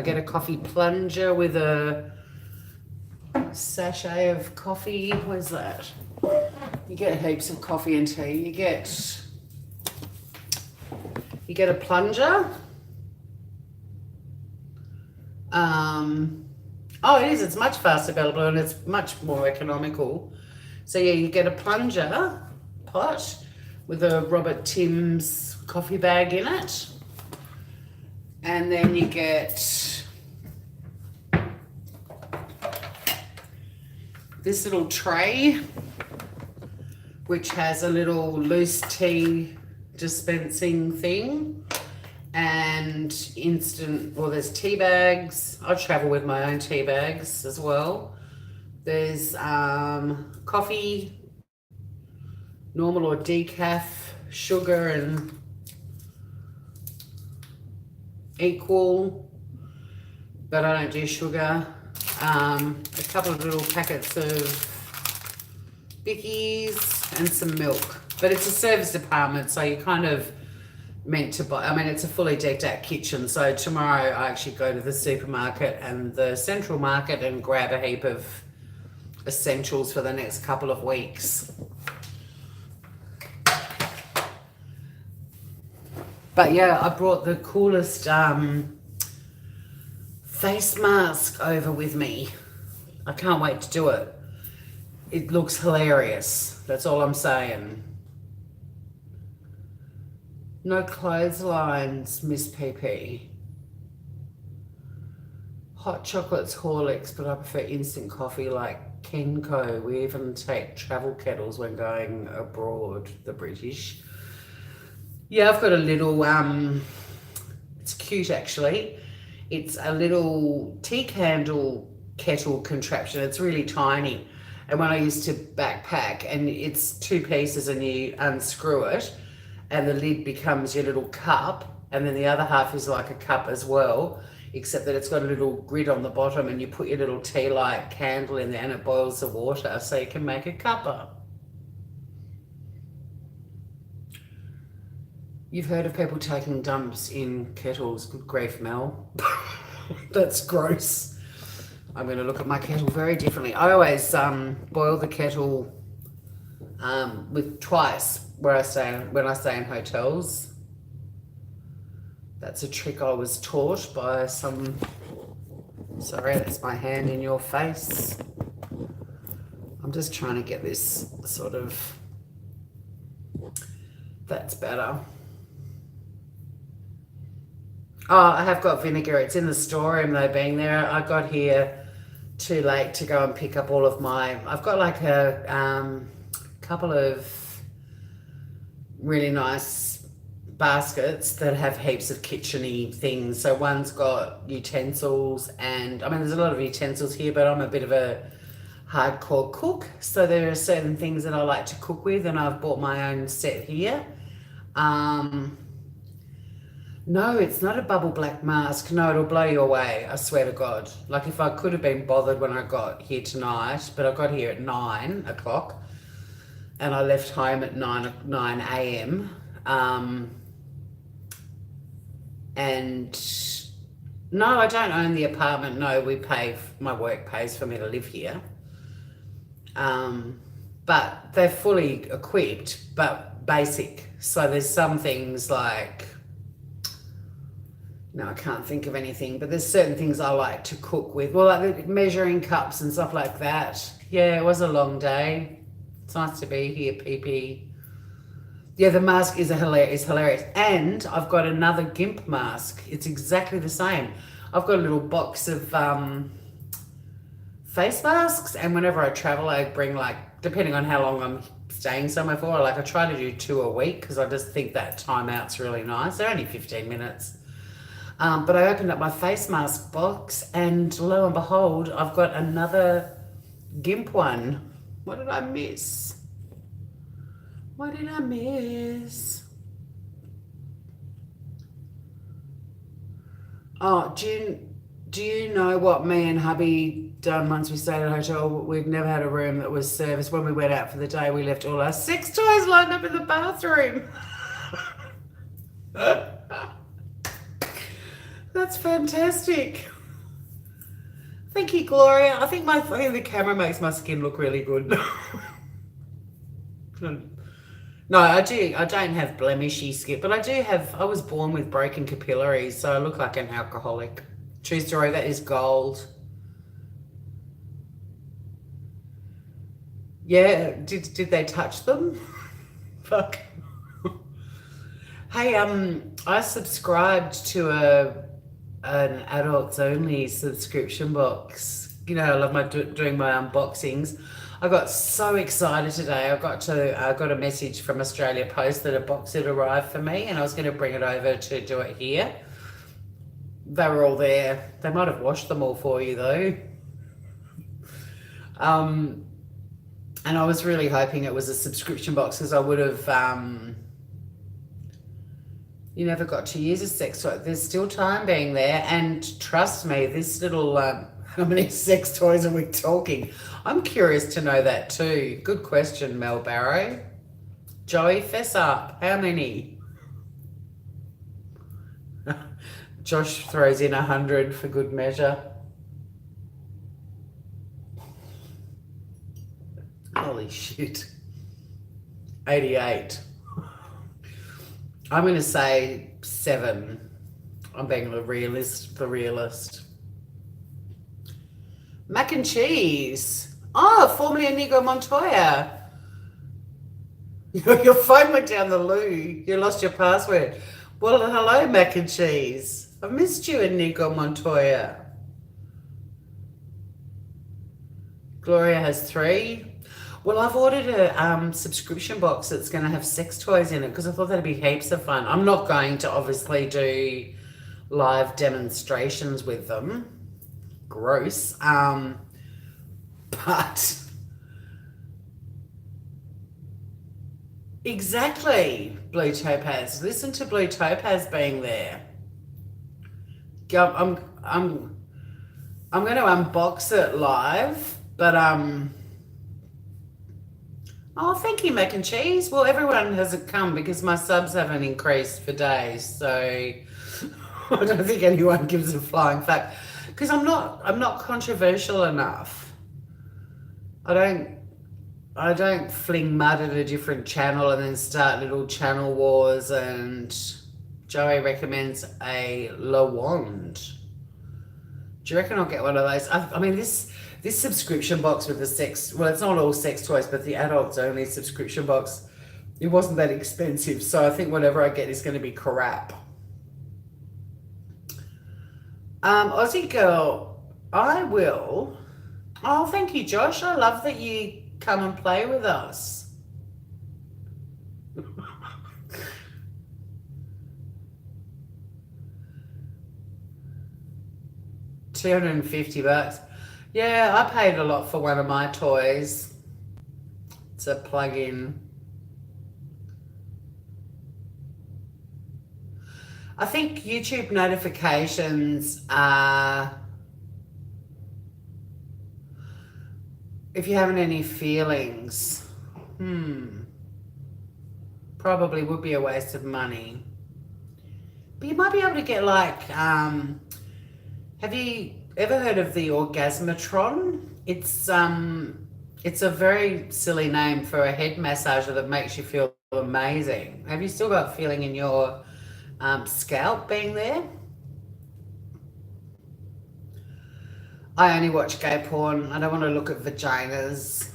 get a coffee plunger with a sachet of coffee. Where's that? You get heaps of coffee and tea. You get a plunger. Oh, it is. It's much faster available and it's much more economical. So yeah, you get a plunger pot with a Robert Tim's coffee bag in it. And then you get this little tray, which has a little loose tea dispensing thing, and there's tea bags. I travel with my own tea bags as well. There's coffee, normal or decaf, sugar and equal, but I don't do sugar. A couple of little packets of Bickies and some milk. But it's a service department, so you're kind of meant to buy. I mean, it's a fully decked out kitchen. So tomorrow I actually go to the supermarket and the central market and grab a heap of essentials for the next couple of weeks. But yeah, I brought the coolest face mask over with me. I can't wait to do it. It looks hilarious. That's all I'm saying. No clotheslines, Miss PP. Hot chocolates, Horlicks, but I prefer instant coffee like Kenco. We even take travel kettles when going abroad, the British. Yeah, I've got a little, it's cute actually. It's a little tea candle kettle contraption. It's really tiny. And when I used to backpack, and it's 2 pieces and you unscrew it and the lid becomes your little cup, and then the other half is like a cup as well, except that it's got a little grid on the bottom and you put your little tea light candle in there and it boils the water so you can make a cuppa. You've heard of people taking dumps in kettles. Good grief, Mel. That's gross. I'm going to look at my kettle very differently. I always boil the kettle with twice when I stay in hotels. That's a trick I was taught by some... Sorry, that's my hand in your face. I'm just trying to get this sort of... That's better. Oh, I have got vinegar. It's in the storeroom though, being there. I got here too late to go and pick up all of my... I've got like a couple of really nice baskets that have heaps of kitchen-y things. So one's got utensils and... I mean, there's a lot of utensils here, but I'm a bit of a hardcore cook. So there are certain things that I like to cook with, and I've bought my own set here. No, it's not a bubble black mask. No, it'll blow you away. I swear to God. Like if I could have been bothered when I got here tonight, but I got here at 9 o'clock and I left home at 9 a.m. And no, I don't own the apartment. No, my work pays for me to live here. But they're fully equipped, but basic. So there's some things like... No, I can't think of anything, but there's certain things I like to cook with. Well, like measuring cups and stuff like that. Yeah, it was a long day. It's nice to be here, PP. Yeah, the mask is hilarious. And I've got another GIMP mask. It's exactly the same. I've got a little box of face masks, and whenever I travel, I bring, like, depending on how long I'm staying somewhere for, like I try to do 2 a week because I just think that time out's really nice. They're only 15 minutes. But I opened up my face mask box and lo and behold, I've got another GIMP one. What did I miss? What did I miss? Oh, do you know what me and hubby done once we stayed at a hotel? We'd never had a room that was serviced. When we went out for the day, we left all our sex toys lined up in the bathroom. That's fantastic. Thank you, Gloria. I think the camera makes my skin look really good. No, I don't have blemishy skin, but I was born with broken capillaries, so I look like an alcoholic. True story, that is gold. Yeah, did they touch them? Fuck. Hey, I subscribed to an adults only subscription box You know, I love doing my unboxings. I got so excited today. I got a message from Australia Post that a box had arrived for me, and I was going to bring it over to do it here. They were all there. They might have washed them all for you though. And I was really hoping it was a subscription box because I would have. You never got to use a sex toy. There's still time being there, and trust me, this little. How many sex toys are we talking? I'm curious to know that too. Good question, Mel Barrow. Joey, fess up. How many? Josh throws in 100 for good measure. Holy shit. 88. I'm going to say 7. I'm being the realist. Mac and cheese. Oh, formerly Inigo Montoya. Your phone went down the loo. You lost your password. Well, hello, mac and cheese. I missed you, Inigo Montoya. Gloria has 3. Well, I've ordered a subscription box that's going to have sex toys in it because I thought that'd be heaps of fun. I'm not going to obviously do live demonstrations with them. Gross. But exactly, Blue Topaz. Listen to Blue Topaz being there. I'm going to unbox it live, but oh, thank you, mac and cheese. Well, everyone hasn't come because my subs haven't increased for days, so I don't think anyone gives a flying fuck. Because I'm not controversial enough. I don't fling mud at a different channel and then start little channel wars. And Joey recommends a Lawand. Do you reckon I'll get one of those? I mean, this subscription box with the sex, well, it's not all sex toys, but the adults only subscription box, it wasn't that expensive. So I think whatever I get is going to be crap. Aussie girl, I will. Oh, thank you, Josh. I love that you come and play with us. $250. Yeah, I paid a lot for one of my toys. It's a plug-in. I think YouTube notifications are, if you're having any feelings, probably would be a waste of money. But you might be able to get like, have you ever heard of the Orgasmatron? It's a very silly name for a head massager that makes you feel amazing. Have you still got feeling in your scalp being there? I only watch gay porn. I don't want to look at vaginas.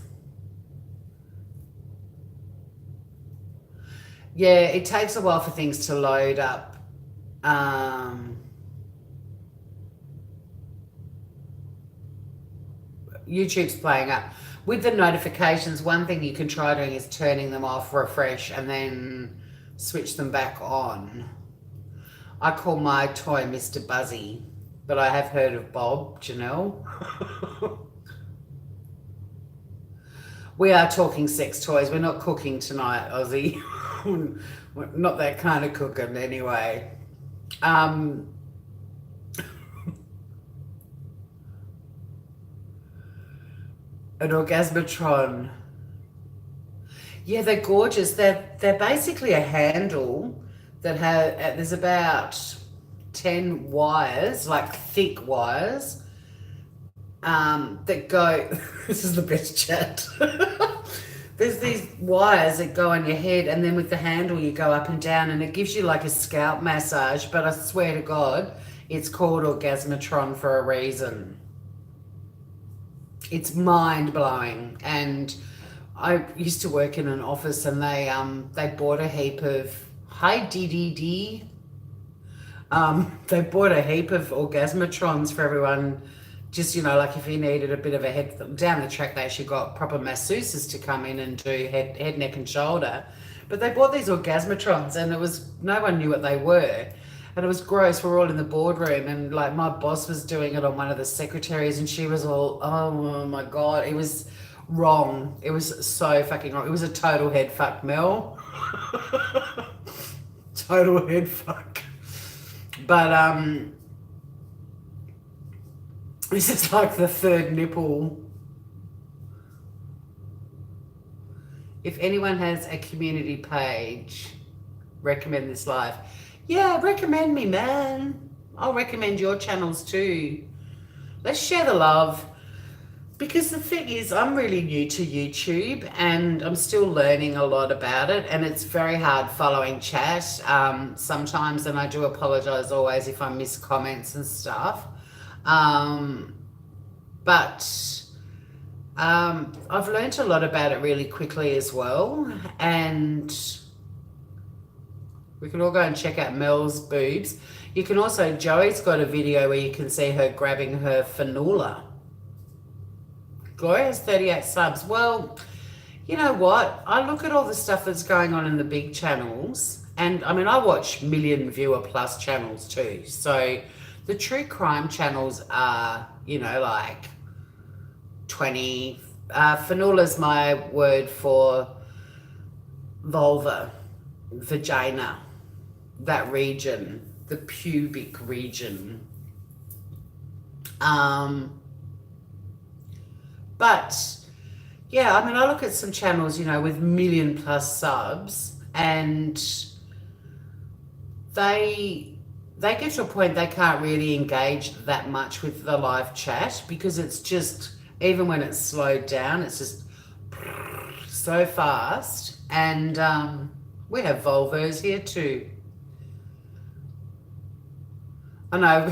Yeah, it takes a while for things to load up. YouTube's playing up. With the notifications, one thing you can try doing is turning them off, refresh, and then switch them back on. I call my toy Mr. Buzzy, but I have heard of Bob, Janelle. We are talking sex toys. We're not cooking tonight, Aussie. We're not that kind of cooking anyway. An Orgasmatron. Yeah, they're gorgeous. They're basically a handle that there's about 10 wires, like thick wires, that go, this is the best chat. There's these wires that go on your head, and then with the handle you go up and down, and it gives you like a scalp massage, but I swear to God, it's called Orgasmatron for a reason. It's mind-blowing. And I used to work in an office, and they bought a heap of, hi DDD, they bought a heap of Orgasmatrons for everyone Just, like if you needed a bit of a head down the track, they actually got proper masseuses to come in and do head, neck, and shoulder. But they bought these orgasmatrons, and no one knew what they were. And it was gross. We're all in the boardroom, and like my boss was doing it on one of the secretaries, and she was all, oh my God, it was wrong. It was so fucking wrong. It was a total head fuck, Mel. Total head fuck. But this is like the third nipple. If anyone has a community page, recommend this live. Yeah, recommend me, man. I'll recommend your channels too. Let's share the love. Because the thing is, I'm really new to YouTube and I'm still learning a lot about it, and it's very hard following chat sometimes, and I do apologize always if I miss comments and stuff. But I've learned a lot about it really quickly as well, and we can all go and check out Mel's boobs. You can also, Joey's got a video where you can see her grabbing her frenula. Gloria has 38 subs. Well, you know what? I look at all the stuff that's going on in the big channels, and I mean, I watch million viewer plus channels too. So the true crime channels are, like 20. Frenula's my word for vulva, vagina, that region, the pubic region. But yeah, I mean, I look at some channels, with million plus subs, and they get to a point they can't really engage that much with the live chat, because it's just, even when it's slowed down, it's just so fast. And we have vulvas here too. I know,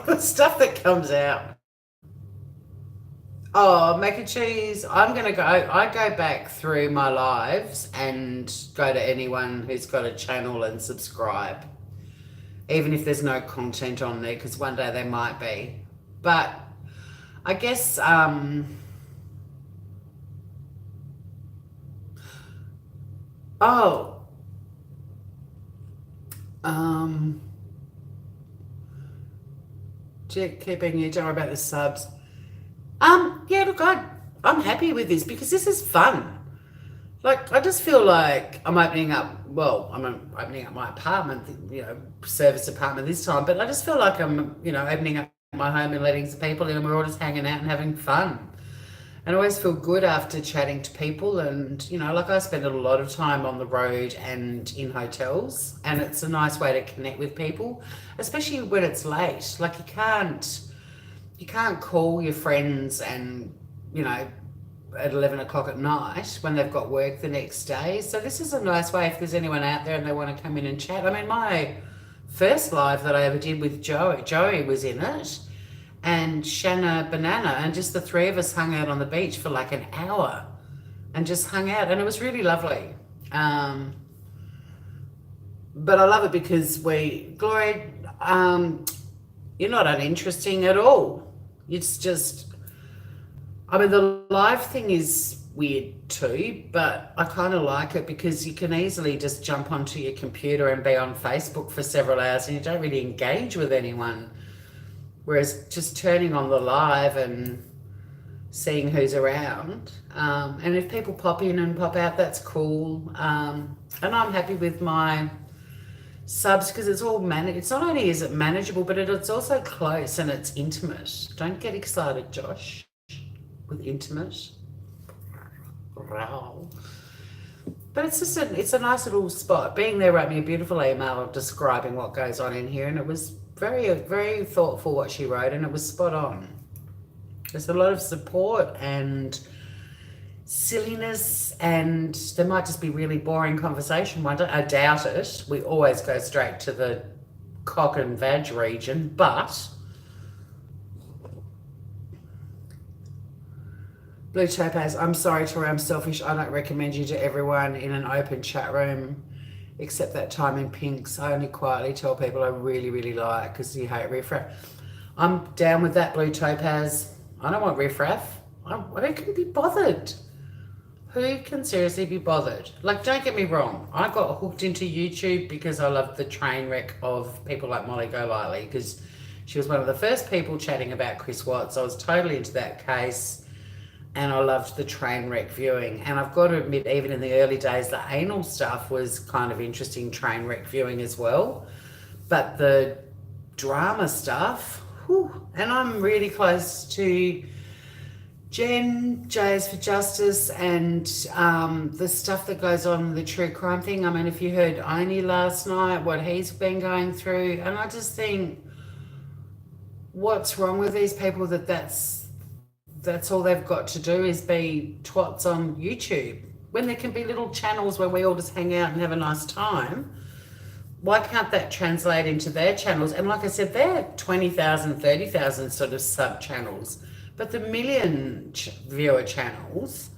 the stuff that comes out. Oh, mac and cheese. I go back through my lives and go to anyone who's got a channel and subscribe. Even if there's no content on there, because one day there might be. But I guess, keeping you, don't worry about the subs. Yeah, look, I'm happy with this because this is fun. Like, I just feel like I'm opening up my apartment, service apartment this time, but I just feel like I'm, opening up my home and letting some people in, and we're all just hanging out and having fun. And I always feel good after chatting to people, and, I spend a lot of time on the road and in hotels, and it's a nice way to connect with people, especially when it's late. Like, you can't call your friends and, at 11 o'clock at night when they've got work the next day. So this is a nice way if there's anyone out there and they want to come in and chat. I mean, my first live that I ever did with Joey was in it, and Shanna Banana, and just the three of us hung out on the beach for like an hour and just hung out, and it was really lovely. But I love it because Gloria, you're not uninteresting at all. It's just, I mean, the live thing is weird too, but I kind of like it because you can easily just jump onto your computer and be on Facebook for several hours and you don't really engage with anyone. Whereas just turning on the live and seeing who's around, and if people pop in and pop out, that's cool. And I'm happy with my subs because it's all managed. It's not only is it manageable, but it's also close and it's intimate. Don't get excited, Josh, with intimate. Wow. But it's just it's a nice little spot. Being there wrote me a beautiful email describing what goes on in here, and it was very, very thoughtful what she wrote, and it was spot on. There's a lot of support and silliness, and there might just be really boring conversation one day. I doubt it. We always go straight to the cock and vag region, but Blue Topaz, I'm sorry, Tori, I'm selfish. I don't recommend you to everyone in an open chat room except that time in Pinks. I only quietly tell people I really, really like because you hate refresh. I'm down with that blue topaz. I don't want riffraff. Who can be bothered? Who can seriously be bothered? Like, don't get me wrong. I got hooked into YouTube because I loved the train wreck of people like Molly Golightly, because she was one of the first people chatting about Chris Watts. I was totally into that case, and I loved the train wreck viewing. And I've got to admit, even in the early days, the anal stuff was kind of interesting train wreck viewing as well. But the drama stuff, whew, and I'm really close to Jen, J's for Justice, and the stuff that goes on in the true crime thing. I mean, if you heard Oni last night, what he's been going through, and I just think, what's wrong with these people that's all they've got to do is be twats on YouTube, when there can be little channels where we all just hang out and have a nice time. Why can't that translate into their channels? And like I said, they're 20,000, 30,000 sort of sub channels. But the million viewer channels,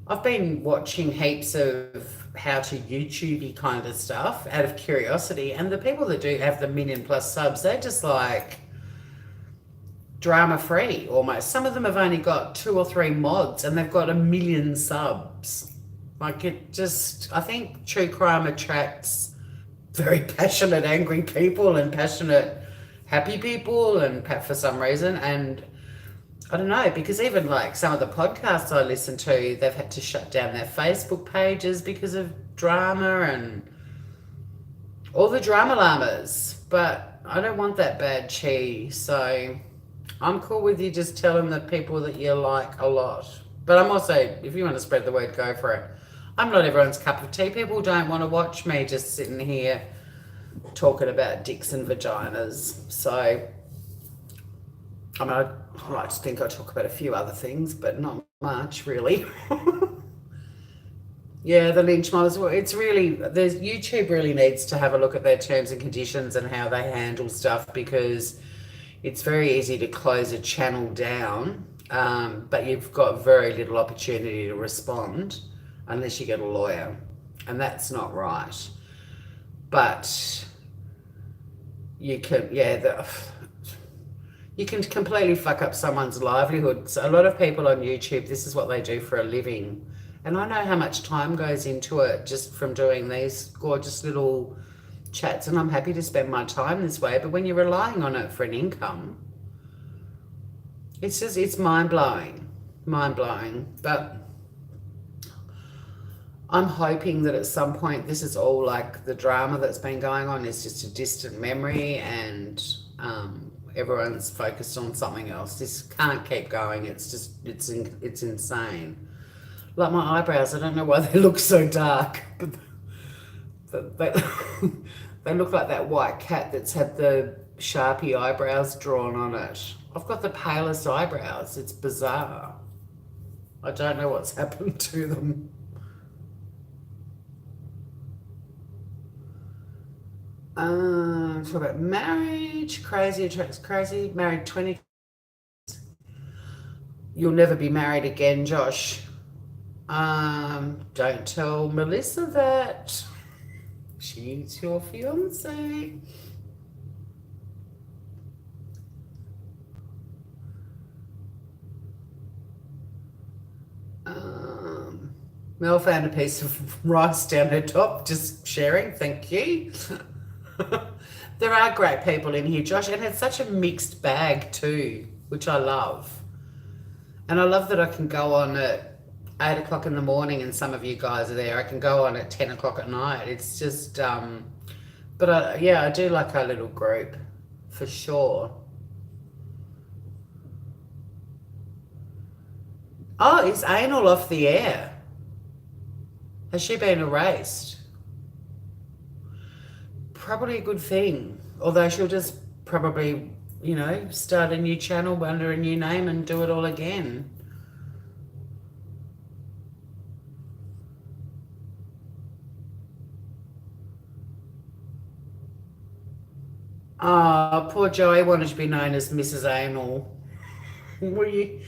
I've been watching heaps of how to YouTube-y kind of stuff out of curiosity. And the people that do have the million plus subs, they're just like drama free almost. Some of them have only got 2 or 3 mods and they've got 1 million subs. Like, it just, I think true crime attracts very passionate, angry people and passionate, happy people, and for some reason. And I don't know, because even like some of the podcasts I listen to, they've had to shut down their Facebook pages because of drama and all the drama llamas. But I don't want that bad chi, so I'm cool with you just telling the people that you like a lot. But I'm also, if you want to spread the word, go for it. I'm not everyone's cup of tea. People don't want to watch me just sitting here talking about dicks and vaginas. So, I mean, I like to think I talk about a few other things, but not much, really. Yeah, the lynch mob. It's really, YouTube really needs to have a look at their terms and conditions and how they handle stuff, because it's very easy to close a channel down, but you've got very little opportunity to respond unless you get a lawyer, and that's not right. But you can, you can completely fuck up someone's livelihood. So a lot of people on YouTube, this is what they do for a living. And I know how much time goes into it just from doing these gorgeous little chats, and I'm happy to spend my time this way. But when you're relying on it for an income, it's mind-blowing. But I'm hoping that at some point this is all like the drama that's been going on is just a distant memory, and everyone's focused on something else. This can't keep going. It's just, it's insane. Like my eyebrows, I don't know why they look so dark, but they look like that white cat that's had the Sharpie eyebrows drawn on it. I've got the palest eyebrows. It's bizarre. I don't know what's happened to them. Talk about marriage. Crazy attracts crazy. Married 20. You'll never be married again, Josh. Don't tell Melissa that. She's your fiance. Mel found a piece of rice down her top, just sharing, thank you. There are great people in here, Josh, and it's such a mixed bag too, which I love. And I love that I can go on at 8 o'clock in the morning and some of you guys are there. I can go on at 10 o'clock at night. It's just, but I do like our little group, for sure. Oh, is anal off the air? Has she been erased? Probably a good thing. Although she'll just probably, start a new channel under a new name and do it all again. Oh, poor Joey wanted to be known as Mrs. Anal. Well, you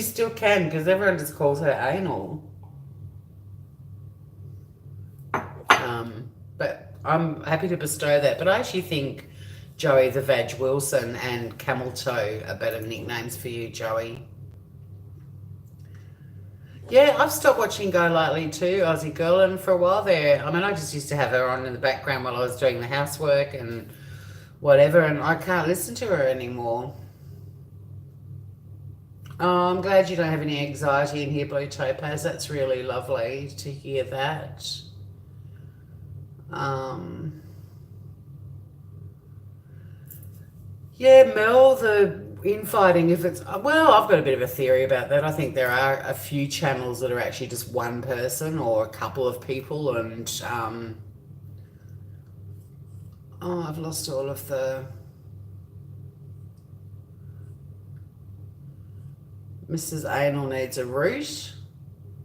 still can, because everyone just calls her Anal. But I'm happy to bestow that. But I actually think Joey the Veg Wilson and Camel Toe are better nicknames for you, Joey. Yeah, I've stopped watching Go Lightly too, Aussie Girl, and for a while there, I mean, I just used to have her on in the background while I was doing the housework and whatever, and I can't listen to her anymore. Oh, I'm glad you don't have any anxiety in here, Blue Topaz. That's really lovely to hear that. Um, yeah, Mel, the infighting, if it's, well, I've got a bit of a theory about that. I think there are a few channels that are actually just one person or a couple of people, and oh, I've lost all of the Mrs. Anal needs a root.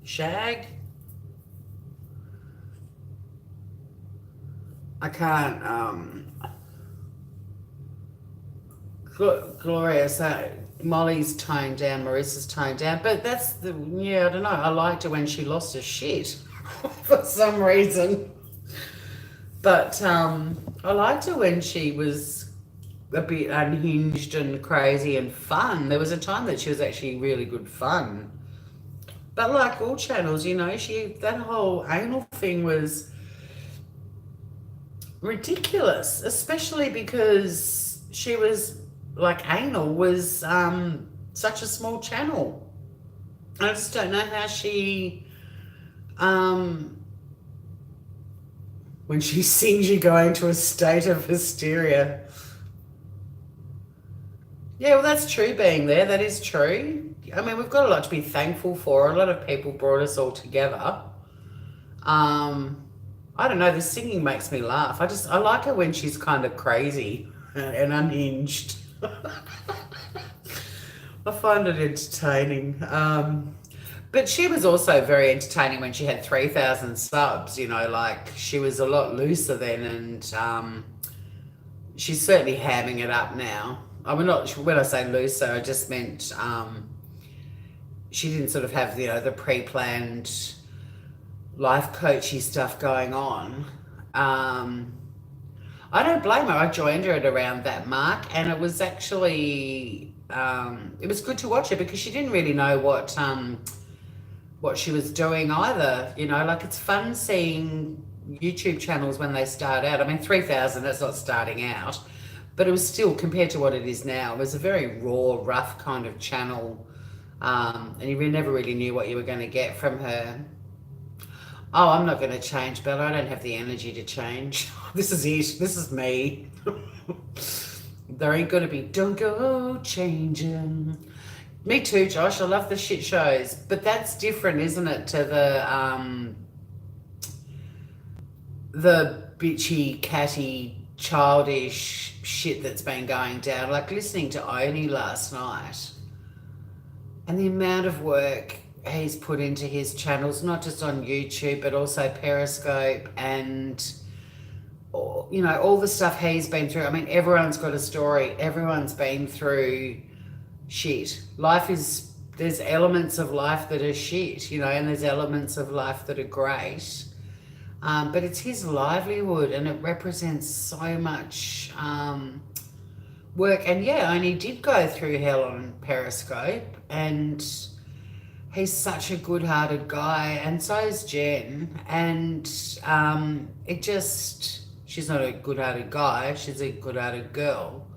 Shag. I can't, Gloria, so Molly's toned down, Marissa's toned down, but that's the, yeah, I don't know. I liked her when she lost her shit for some reason. But I liked her when she was a bit unhinged and crazy and fun. There was a time that she was actually really good fun. But like all channels, you know, that whole anal thing was ridiculous, especially because she was like anal was such a small channel. I just don't know how she when she sings you go into a state of hysteria. Yeah, well, that's true being there. That is true. I mean, we've got a lot to be thankful for. A lot of people brought us all together. I don't know, the singing makes me laugh. I like her when she's kind of crazy and unhinged. I find it entertaining. But she was also very entertaining when she had 3,000 subs, you know, like she was a lot looser then, and she's certainly hamming it up now. I mean, not when I say looser, I just meant she didn't sort of have, you know, the pre-planned life coachy stuff going on. I don't blame her. I joined her at around that mark, and it was actually it was good to watch her because she didn't really know what she was doing either. You know, like it's fun seeing YouTube channels when they start out. I mean, 3,000, that's not starting out, but it was still, compared to what it is now, it was a very raw, rough kind of channel, and you never really knew what you were going to get from her. Oh, I'm not going to change, Bella. I don't have the energy to change. This is it. This is me. There ain't going to be, don't go changing. Me too, Josh. I love the shit shows. But that's different, isn't it, to the bitchy, catty, childish shit that's been going down. Like listening to Oni last night. And the amount of work he's put into his channels, not just on YouTube, but also Periscope and, you know, all the stuff he's been through. I mean, everyone's got a story. Everyone's been through shit. There's elements of life that are shit, you know, and there's elements of life that are great. But it's his livelihood, and it represents so much work. And yeah, I only did go through hell on Periscope, and he's such a good-hearted guy, and so is Jen. And she's not a good-hearted guy, she's a good-hearted girl.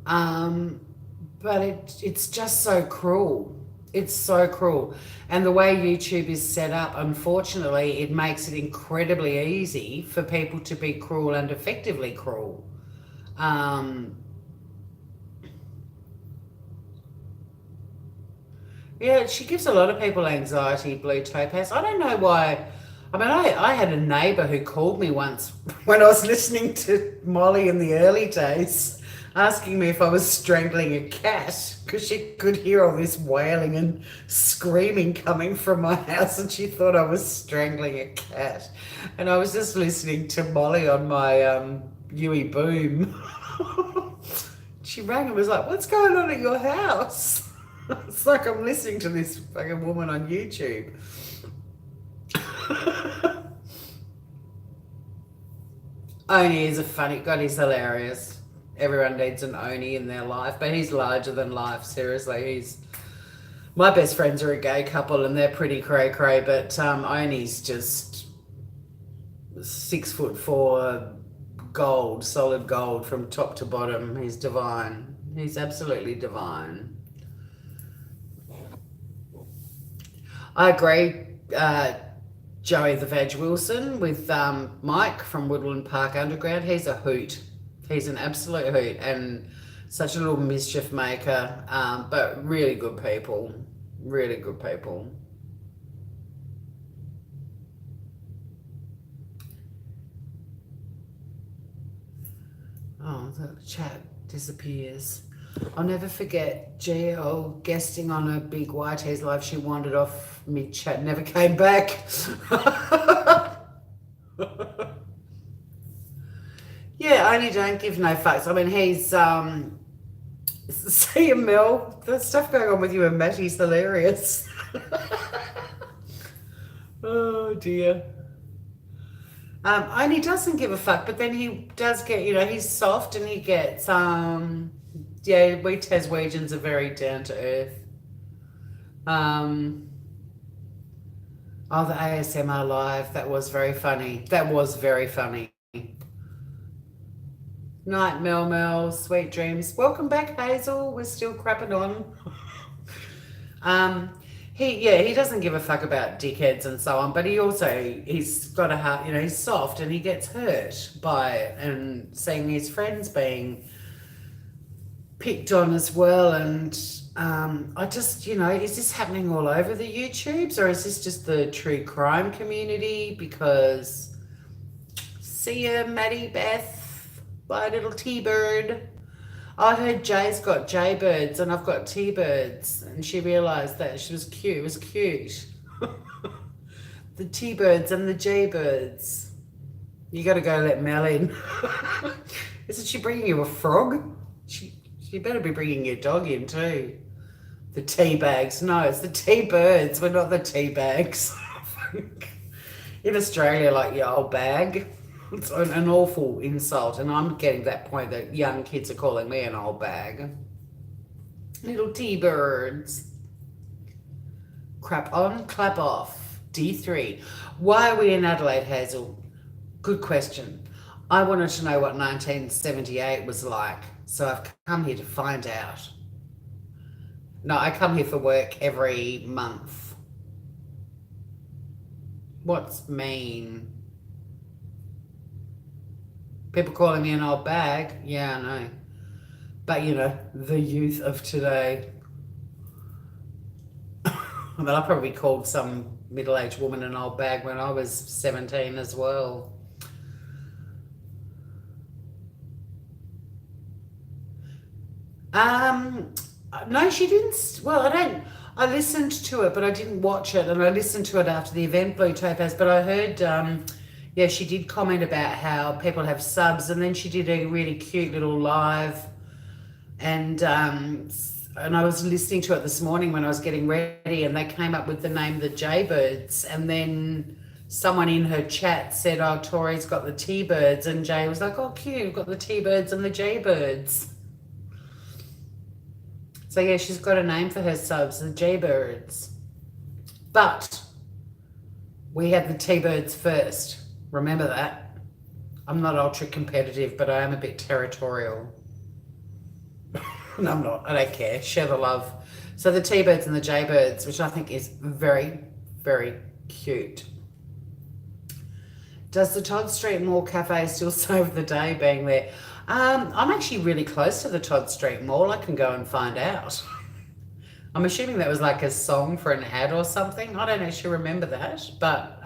But it's just so cruel. It's so cruel. And the way YouTube is set up, unfortunately, it makes it incredibly easy for people to be cruel and effectively cruel. Yeah, she gives a lot of people anxiety, Blue Topaz. I don't know why. I mean, I had a neighbour who called me once when I was listening to Molly in the early days, asking me if I was strangling a cat because she could hear all this wailing and screaming coming from my house, and she thought I was strangling a cat. And I was just listening to Molly on my Yui Boom. She rang and was like, "What's going on at your house?" It's like I'm listening to this fucking woman on YouTube. Oni is a funny, God, he's hilarious. Everyone needs an Oni in their life, but he's larger than life. Seriously, he's my best friends are a gay couple, and they're pretty cray cray. But Oni's just 6'4", gold, solid gold from top to bottom. He's divine. He's absolutely divine. I agree. Joey the Veg Wilson with Mike from Woodland Park Underground. He's a hoot. He's an absolute hoot and such a little mischief maker, but really good people. Really good people. Oh, the chat disappears. I'll never forget GL guesting on a big YT's live. She wandered off mid-chat, never came back. Yeah, only don't give no fucks. I mean, he's, see you, Mel. The stuff going on with you and Mattie's hilarious. Oh, dear. And he doesn't give a fuck, but then he does get, he's soft and he gets, yeah, we Taswegians are very down to earth. Oh, the ASMR live, that was very funny. That was very funny. Night, Mel, sweet dreams. Welcome back, Hazel. We're still crapping on. He doesn't give a fuck about dickheads and so on, but he's got a heart, he's soft and he gets hurt by it and seeing his friends being picked on as well. And I just, is this happening all over the YouTubes or is this just the true crime community? Because see ya, Maddie Beth, my little T-bird. I heard Jay's got Jaybirds and I've got T-birds, and she realised that she was cute. It was cute. The T-birds and the Jaybirds. You got to go let Mel in. Isn't she bringing you a frog? She better be bringing your dog in too. The tea bags. No, it's the T-birds. We're not the tea bags. In Australia, like your old bag. It's an awful insult, and I'm getting that point that young kids are calling me an old bag. Little T-birds. Crap on, clap off. D3. Why are we in Adelaide, Hazel? Good question. I wanted to know what 1978 was like, so I've come here to find out. No, I come here for work every month. What's mean? People calling me an old bag. Yeah, I know. But, the youth of today. I mean, I probably called some middle-aged woman an old bag when I was 17 as well. No, she didn't. Well, I listened to it, but I didn't watch it. And I listened to it after the event, Blue Topaz. But I heard... yeah, she did comment about how people have subs, and then she did a really cute little live, and I was listening to it this morning when I was getting ready, and they came up with the name the Jaybirds, and then someone in her chat said, "Oh, Tori's got the T-birds," and Jay was like, "Oh, cute, we've got the T-birds and the Jaybirds." So yeah, she's got a name for her subs, the Jaybirds. But we had the T-birds first. Remember that. I'm not ultra competitive, but I am a bit territorial. No, I'm not. I don't care. Share the love. So the T-birds and the Jaybirds, which I think is very, very cute. Does the Todd Street Mall Cafe still save the day being there? I'm actually really close to the Todd Street Mall. I can go and find out. I'm assuming that was like a song for an ad or something. I don't actually remember that, but...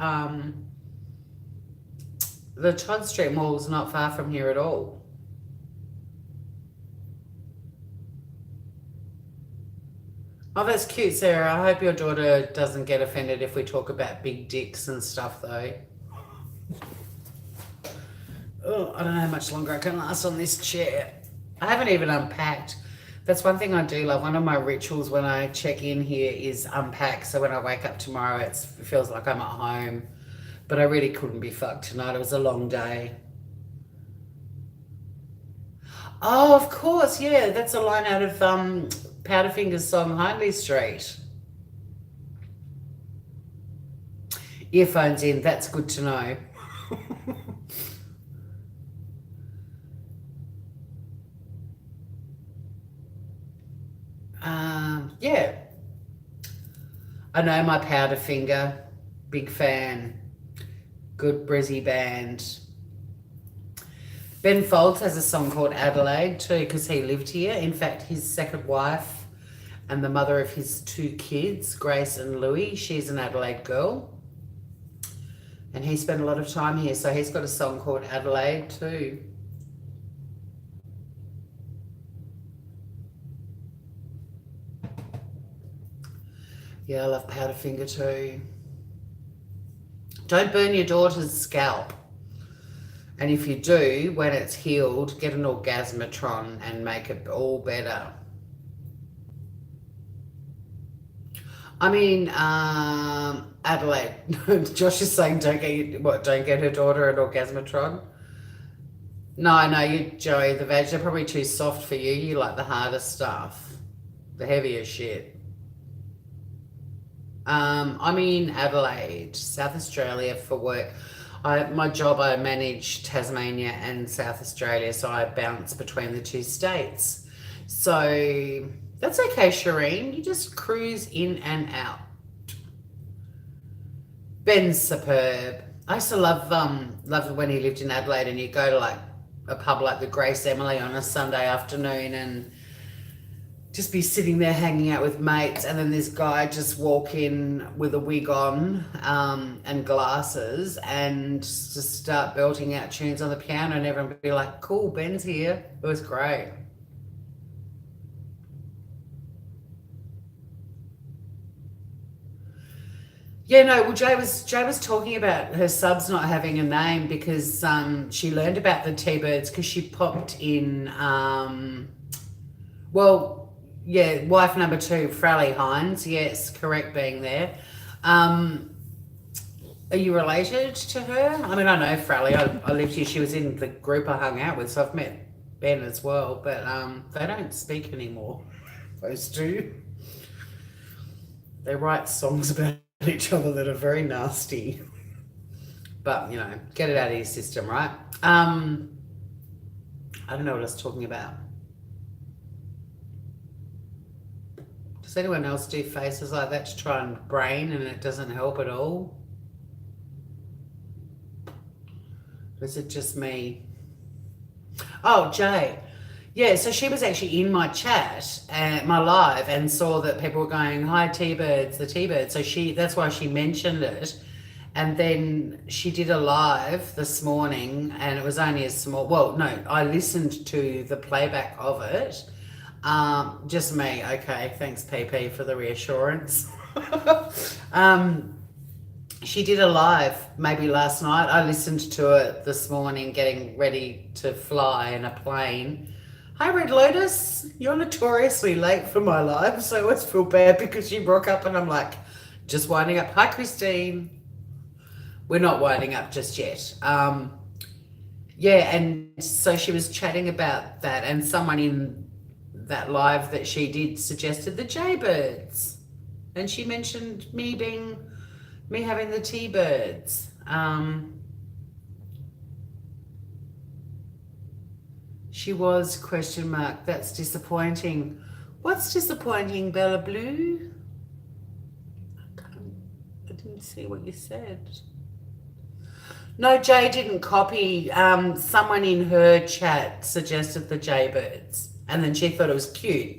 the Todd Street Mall is not far from here at all. Oh, that's cute, Sarah. I hope your daughter doesn't get offended if we talk about big dicks and stuff, though. Oh, I don't know how much longer I can last on this chair. I haven't even unpacked. That's one thing I do love. One of my rituals when I check in here is unpack. So when I wake up tomorrow, it feels like I'm at home. But I really couldn't be fucked tonight. It was a long day. Oh, of course, yeah. That's a line out of Powderfinger's song Hindley Street. Earphones in, that's good to know. Yeah, I know my Powderfinger. Big fan. Good Brizzy band. Ben Folds has a song called Adelaide too, because he lived here. In fact, his second wife and the mother of his two kids, Grace and Louie, she's an Adelaide girl. And he spent a lot of time here, so he's got a song called Adelaide too. Yeah, I love Powderfinger too. Don't burn your daughter's scalp. And if you do, when it's healed, get an orgasmatron and make it all better. I mean, Adelaide. Josh is saying don't get her daughter an orgasmatron? No, you, Joey, the veg, they're probably too soft for you. You like the harder stuff, the heavier shit. I'm in Adelaide, South Australia for work. My job, I manage Tasmania and South Australia, so I bounce between the two states. So that's okay, Shireen. You just cruise in and out. Ben's superb. I used to love when he lived in Adelaide, and you go to like a pub like the Grace Emily on a Sunday afternoon and just be sitting there hanging out with mates, and then this guy just walk in with a wig on and glasses and just start belting out tunes on the piano, and everyone would be like, cool, Ben's here. It was great. Yeah, no, well, Jay was talking about her subs not having a name because she learned about the T-Birds because she popped in, well, yeah, wife number two, Frally Hines. Yes, correct being there. Um, are you related to her? I mean, I know Frally. I lived here. She was in the group I hung out with, so I've met Ben as well, but they don't speak anymore. Those two. They write songs about each other that are very nasty. But, get it out of your system, right? I don't know what I was talking about. Does anyone else do faces like that to try and brain and it doesn't help at all? Or is it just me? Oh, Jay. Yeah, so she was actually in my chat, my live, and saw that people were going, hi, T-Birds, the T-Birds. So that's why she mentioned it. And then she did a live this morning, and it was only a small, well, no, I listened to the playback of it. Just me. Okay, thanks, PP, for the reassurance. She did a live maybe last night. I listened to it this morning getting ready to fly in a plane. Hi, Red Lotus. You're notoriously late for my live, so I always feel bad because you broke up and I'm like, just winding up. Hi, Christine. We're not winding up just yet. Yeah, and so she was chatting about that, and someone in that live that she did suggested the Jaybirds. And she mentioned me having the T-Birds. She was, question mark. That's disappointing. What's disappointing, Bella Blue? I didn't see what you said. No, Jay didn't copy. Someone in her chat suggested the Jaybirds. And then she thought it was cute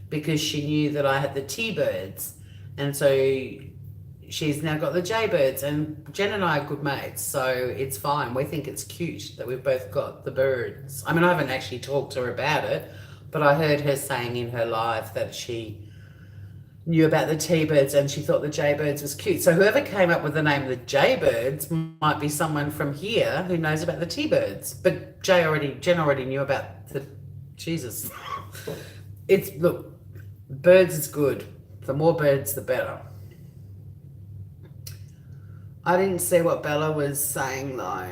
because she knew that I had the T-Birds. And so she's now got the Jaybirds, and Jen and I are good mates, so it's fine. We think it's cute that we've both got the birds. I mean, I haven't actually talked to her about it, but I heard her saying in her live that she knew about the T-Birds and she thought the Jaybirds was cute. So whoever came up with the name the Jaybirds might be someone from here who knows about the T-Birds. But Jen already knew about the, Jesus. Look, birds is good. The more birds, the better. I didn't see what Bella was saying though.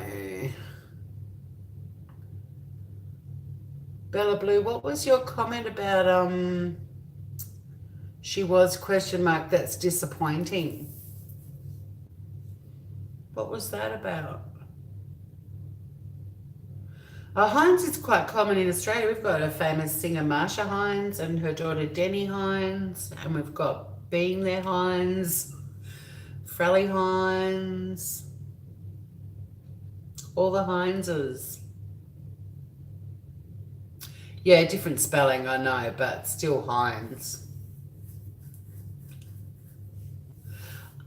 Bella Blue, what was your comment about she was question mark, that's disappointing? What was that about? Hines is quite common in Australia. We've got a famous singer, Marsha Hines, and her daughter, Denny Hines. And we've got Being There Hines, Frelly Hines, all the Hineses. Yeah, different spelling, I know, but still Hines.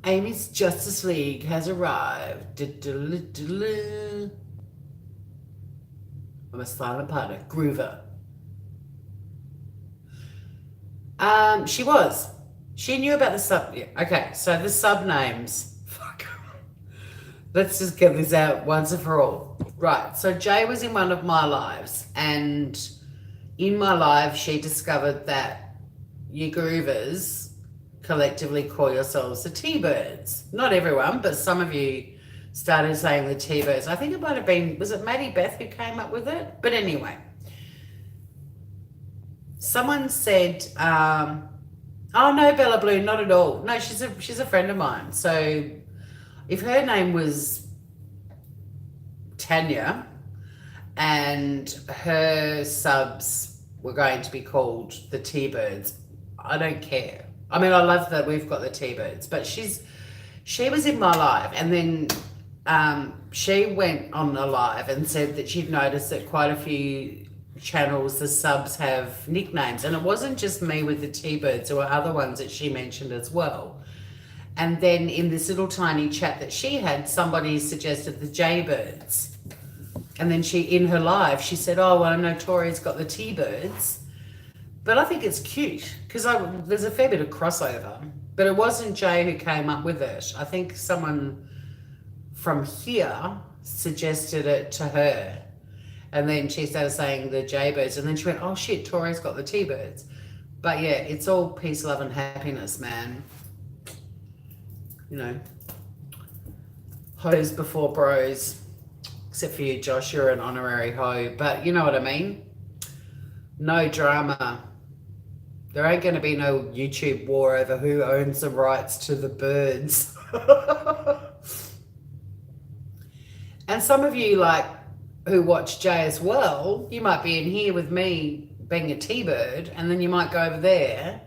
Amy's Justice League has arrived. I'm a silent partner. Groover. She was. She knew about the sub. Yeah. Okay, so the sub names. Fuck. Let's just get this out once and for all. Right. So Jay was in one of my lives, and in my live, she discovered that you groovers collectively call yourselves the T-Birds. Not everyone, but some of you started saying the T-Birds. I think it might have been, was it Maddie Beth who came up with it? But anyway, someone said, oh no, Bella Blue, not at all. No, she's a friend of mine. So if her name was Tanya and her subs were going to be called the T-Birds, I don't care. I mean, I love that we've got the T-Birds, but she was in my live, and then she went on a live and said that she'd noticed that quite a few channels, the subs have nicknames, and it wasn't just me with the T-Birds, there were other ones that she mentioned as well. And then in this little tiny chat that she had, somebody suggested the J-Birds. And then she, in her live, she said, oh, well, I know Tori's got the T-Birds. But I think it's cute because there's a fair bit of crossover. But it wasn't Jay who came up with it. I think someone from here suggested it to her. And then she started saying the J-Birds. And then she went, oh, shit, Tori's got the T-Birds. But, yeah, it's all peace, love, and happiness, man. You know, hoes before bros. Except for you, Josh, you're an honorary hoe. But you know what I mean? No drama. There ain't going to be no YouTube war over who owns the rights to the birds. And some of you, like, who watch Jay as well, you might be in here with me being a T-Bird, and then you might go over there,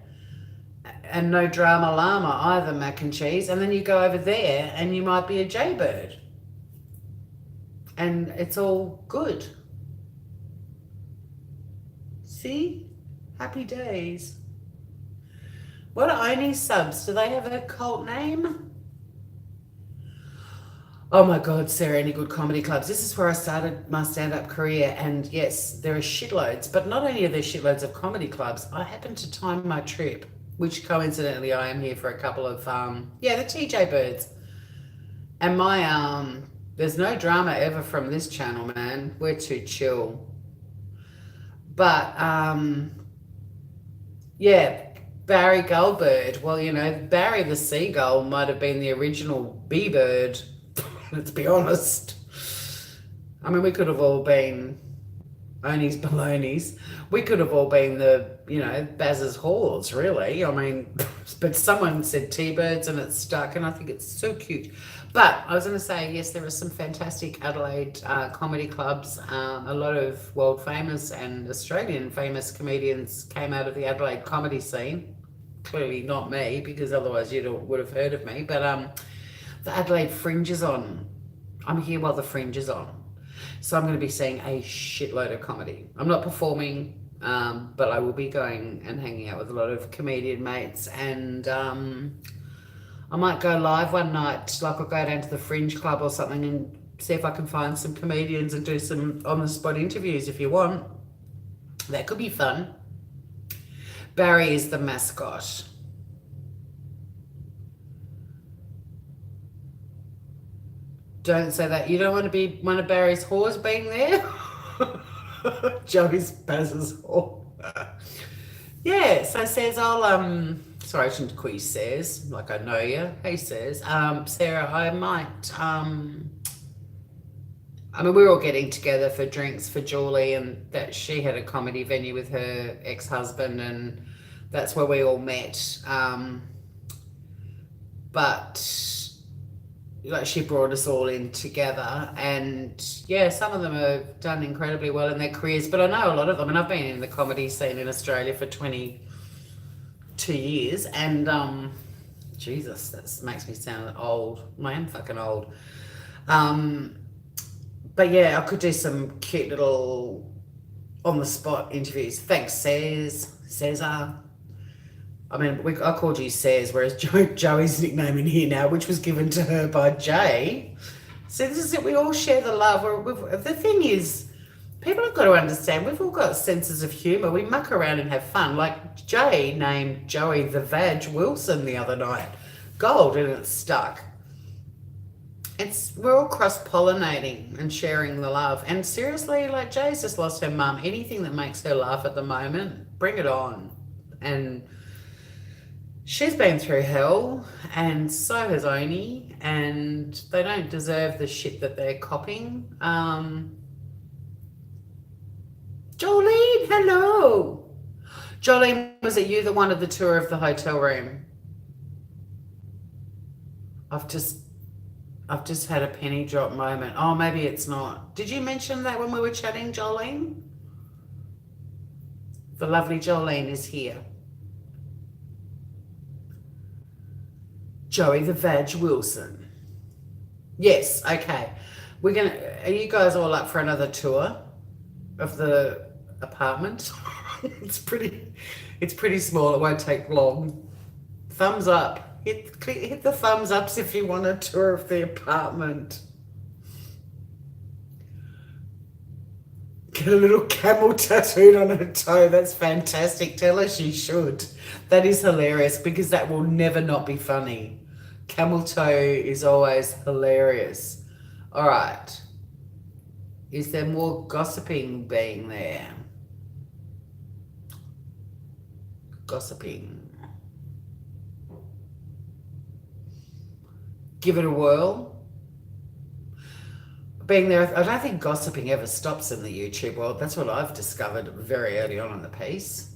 and no drama llama either, mac and cheese, and then you go over there, and you might be a J-Bird. And it's all good. See? Happy days. What are Oni subs? Do they have a cult name? Oh my God, Sarah, any good comedy clubs? This is where I started my stand-up career, and yes, there are shitloads, but not only are there shitloads of comedy clubs, I happened to time my trip, which coincidentally I am here for a couple of, the TJ Birds. And my, there's no drama ever from this channel, man. We're too chill. But, yeah, Barry Gullbird. Well, you know, Barry the Seagull might have been the original bee-bird. Let's be honest. I mean, we could have all been Onies Balonies. We could have all been the, Baz's Haws, really. I mean, but someone said T-Birds and it stuck, and I think it's so cute. But I was going to say, yes, there are some fantastic Adelaide comedy clubs. A lot of world famous and Australian famous comedians came out of the Adelaide comedy scene. Clearly not me, because otherwise you would have heard of me. But the Adelaide Fringe is on. I'm here while the Fringe is on. So I'm going to be seeing a shitload of comedy. I'm not performing, but I will be going and hanging out with a lot of comedian mates. And I might go live one night, like I'll go down to the Fringe Club or something and see if I can find some comedians and do some on-the-spot interviews if you want. That could be fun. Barry is the mascot. Don't say that. You don't want to be one of Barry's whores being there? Joey's Baz's whore. Yeah, so says I'll, sorry, I shouldn't call you Says, like I know you. Hey, Says. Sarah, I might, I mean, we were all getting together for drinks for Julie, and that she had a comedy venue with her ex-husband, and that's where we all met. But like she brought us all in together, and yeah, some of them have done incredibly well in their careers, but I know a lot of them, and I've been in the comedy scene in Australia for 22 years, and Jesus, that makes me sound old. I am fucking old. But yeah, I could do some cute little on the spot interviews. Thanks, Cesar. I mean, I called you Cez, whereas Joey's nickname in here now, which was given to her by Jay. So this is it. We all share the love. The thing is, people have got to understand, we've all got senses of humour. We muck around and have fun. Like Jay named Joey the Vag Wilson the other night. Gold, and it's stuck. We're all cross-pollinating and sharing the love. And seriously, like Jay's just lost her mum. Anything that makes her laugh at the moment, bring it on. And she's been through hell, and so has Oni, and they don't deserve the shit that they're copping. Jolene, hello. Jolene, was it you that wanted the tour of the hotel room? I've just had a penny drop moment. Oh, maybe it's not. Did you mention that when we were chatting, Jolene? The lovely Jolene is here. Joey the Vag Wilson. Yes, okay. Are you guys all up for another tour of the apartment? It's pretty small. It won't take long. Thumbs up. Hit the thumbs ups if you want a tour of the apartment. Get a little camel tattooed on her toe. That's fantastic. Tell her she should. That is hilarious, because that will never not be funny. Camel toe is always hilarious. All right. Is there more gossiping being there? Gossiping. Give it a whirl. Being there, I don't think gossiping ever stops in the YouTube world. That's what I've discovered very early on in the piece.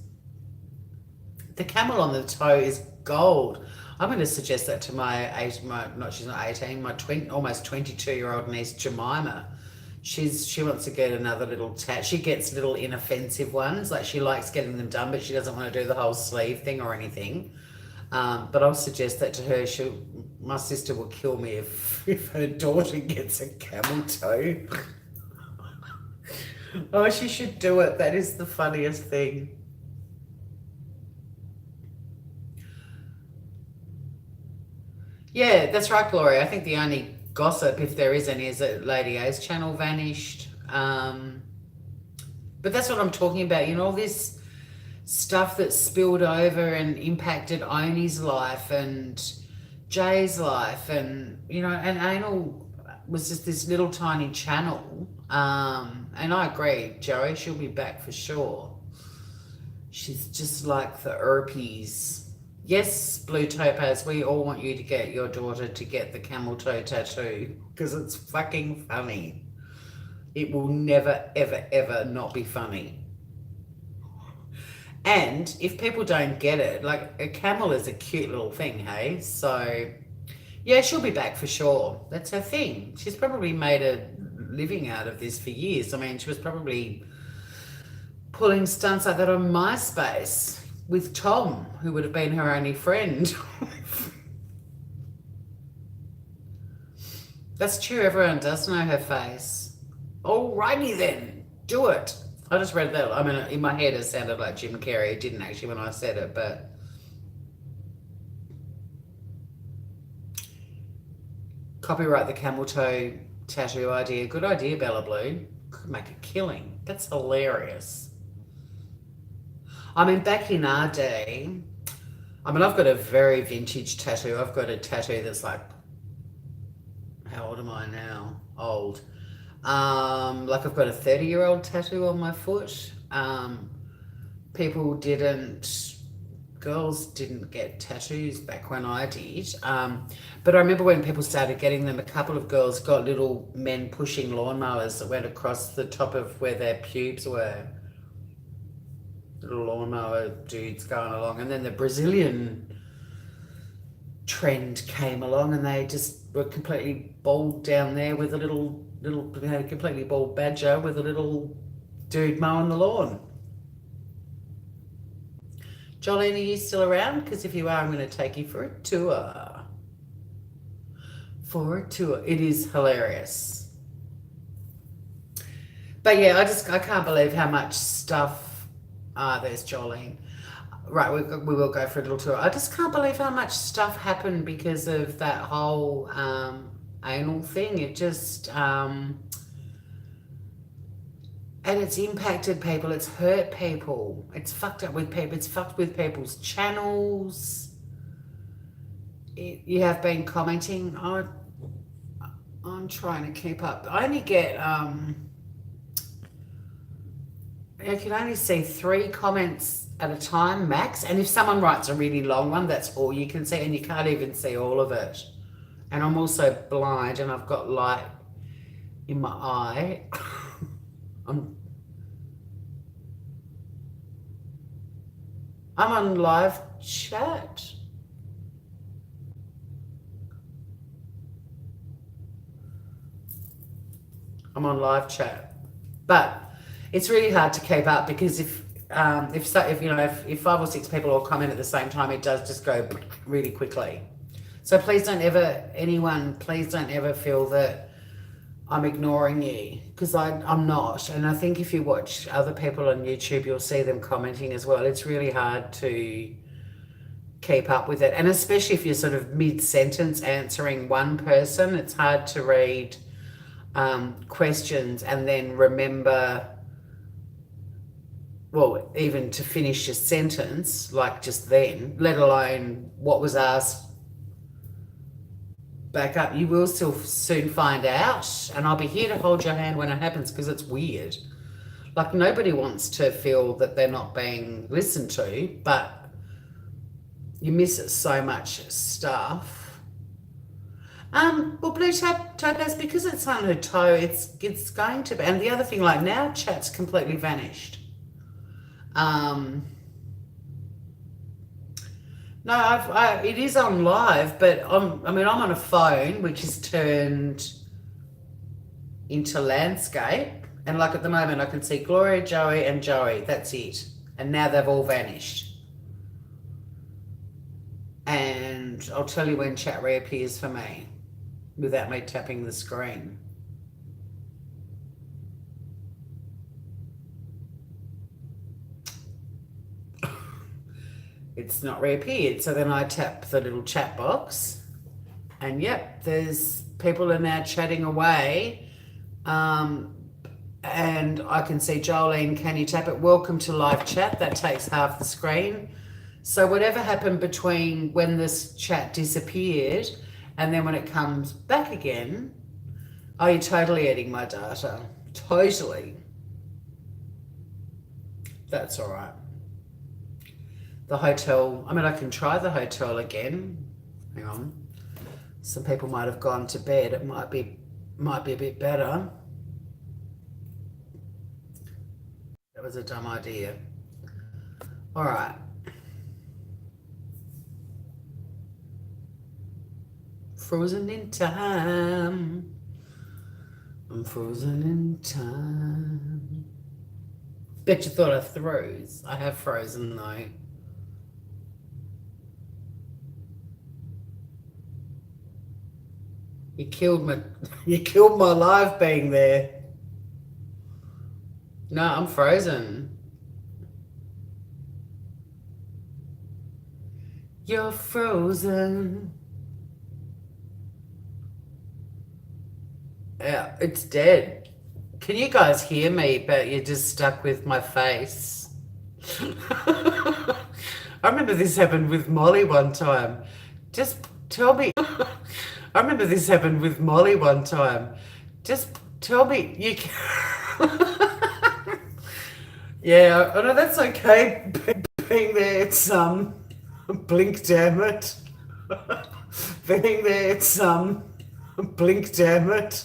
The camel on the toe is gold. I'm going to suggest that to she's not 18, my almost 22-year-old niece Jemima. She wants to get another little tat. She gets little inoffensive ones, like she likes getting them done, but she doesn't want to do the whole sleeve thing or anything. But I'll suggest that to her. My sister will kill me if her daughter gets a camel toe. Oh, she should do it. That is the funniest thing. Yeah, that's right, Gloria. I think the only gossip, if there is any, is that Lady A's channel vanished. But that's what I'm talking about. All this stuff that spilled over and impacted Oni's life and Jay's life, and and Anal was just this little tiny channel. And I agree, Joey, she'll be back for sure. She's just like the herpes. Yes, Blue Topaz, we all want you to get your daughter to get the camel toe tattoo, because it's fucking funny. It will never, ever, ever not be funny. And if people don't get it, like a camel is a cute little thing, hey? So, yeah, she'll be back for sure. That's her thing. She's probably made a living out of this for years. I mean, she was probably pulling stunts like that on MySpace with Tom, who would have been her only friend. That's true. Everyone does know her face. Alrighty then. Do it. I just read that. I mean, in my head it sounded like Jim Carrey. It didn't actually when I said it, but... Copyright the camel toe tattoo idea. Good idea, Bella Blue. Could make a killing. That's hilarious. I mean, back in our day, I mean, I've got a very vintage tattoo. I've got a tattoo that's like, how old am I now? Old. Like I've got a 30-year-old tattoo on my foot. People didn't girls didn't get tattoos back when I did. But I remember when people started getting them, a couple of girls got little men pushing lawnmowers that went across the top of where their pubes were. Little lawnmower dudes going along. And then the Brazilian trend came along and they just were completely bald down there with a little, they had a completely bald badger with a little dude mowing the lawn. Jolene, are you still around? Because if you are, I'm going to take you for a tour. It is hilarious. But yeah, I can't believe how much stuff. There's Jolene. Right, we will go for a little tour. I just can't believe how much stuff happened because of that whole anal thing. It just and it's impacted people, it's hurt people, it's fucked up with people, it's fucked with people's channels. You have been commenting. I'm trying to keep up. I only get I can only see 3 comments at a time max, and if someone writes a really long one, that's all you can see, and you can't even see all of it. And I'm also blind and I've got light in my eye. I'm on live chat. I'm on live chat, but it's really hard to keep up because if 5 or 6 people all comment at the same time, it does just go really quickly. So please don't ever feel that I'm ignoring you, because I'm not. And I think if you watch other people on YouTube, you'll see them commenting as well. It's really hard to keep up with it. And especially if you're sort of mid-sentence answering one person, it's hard to read questions and then remember, well, even to finish your sentence, like just then, let alone what was asked back up. You will still soon find out, and I'll be here to hold your hand when it happens, because it's weird. Like, nobody wants to feel that they're not being listened to, but you miss so much stuff. Well, Blue Topaz, because it's on her toe, it's going to be. And the other thing, like, now chat's completely vanished. No, it is on live, but I'm on a phone which is turned into landscape, and like at the moment I can see Gloria, Joey, and Joey. That's it, and now they've all vanished. And I'll tell you when chat reappears for me, without me tapping the screen. It's not reappeared. So then I tap the little chat box, and yep, there's people are now chatting away. And I can see Jolene, can you tap it? Welcome to live chat. That takes half the screen. So whatever happened between when this chat disappeared and then when it comes back again, oh, you're totally eating my data. Totally. That's all right. The hotel, I can try the hotel again. Hang on. Some people might have gone to bed. It might be a bit better. That was a dumb idea. All right. Frozen in time. I'm frozen in time. Bet you thought I froze. I have frozen though. You killed my live being there. No, I'm frozen. You're frozen. Yeah, it's dead. Can you guys hear me? But you're just stuck with my face. I remember this happened with Molly one time. Just tell me. I remember this happened with Molly one time. Just tell me you can. Yeah, I know that's okay being there. It's Blink, damn it. Being there, blink, damn it.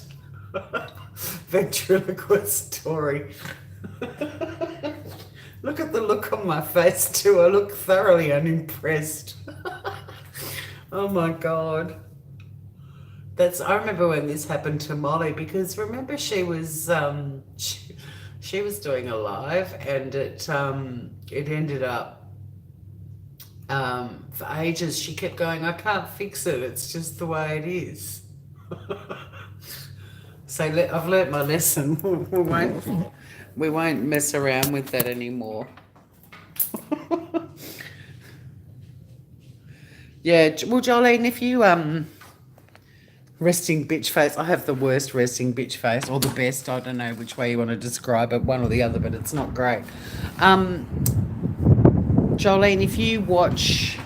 Ventriloquist story. Look at the look on my face too. I look thoroughly unimpressed. Oh my God. I remember when this happened to Molly, because remember she was she was doing a live, and it ended up for ages she kept going, I can't fix it, it's just the way it is. So I've learnt my lesson. We won't mess around with that anymore. Yeah, well, Jolene, if you resting bitch face, I have the worst resting bitch face, or the best, I don't know which way you want to describe it, one or the other, but it's not great. Jolene, if you watch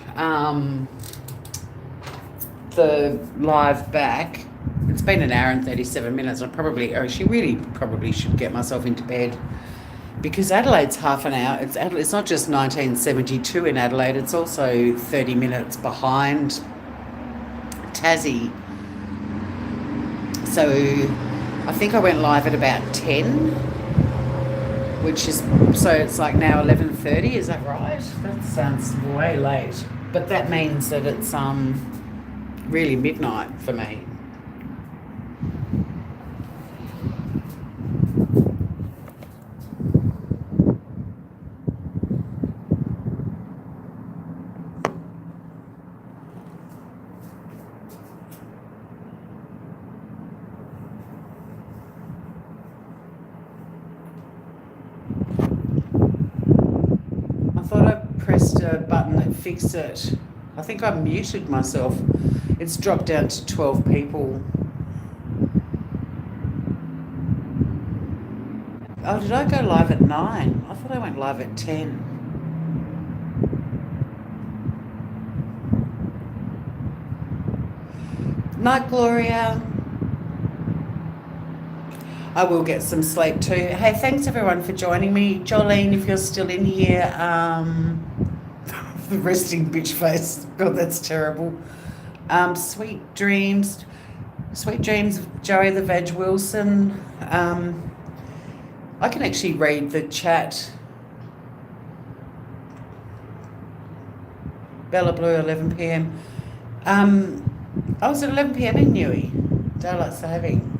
the live back, it's been an hour and 37 minutes. Really probably should get myself into bed, because Adelaide's half an hour. It's not just 1972 in Adelaide, it's also 30 minutes behind Tassie. So I think I went live at about 10, so it's like now 11:30, is that right? That sounds way late. But that means that it's really midnight for me. Pressed a button that fixed it. I think I muted myself. It's dropped down to 12 people. Oh, did I go live at 9? I thought I went live at 10. Night, Gloria. I will get some sleep too. Hey, thanks everyone for joining me. Jolene, if you're still in here, the resting bitch face. God, that's terrible. Sweet dreams of Joey the Veg Wilson. I can actually read the chat. Bella Blue, 11 p.m. I was at 11 p.m. in Newey. Daylight saving.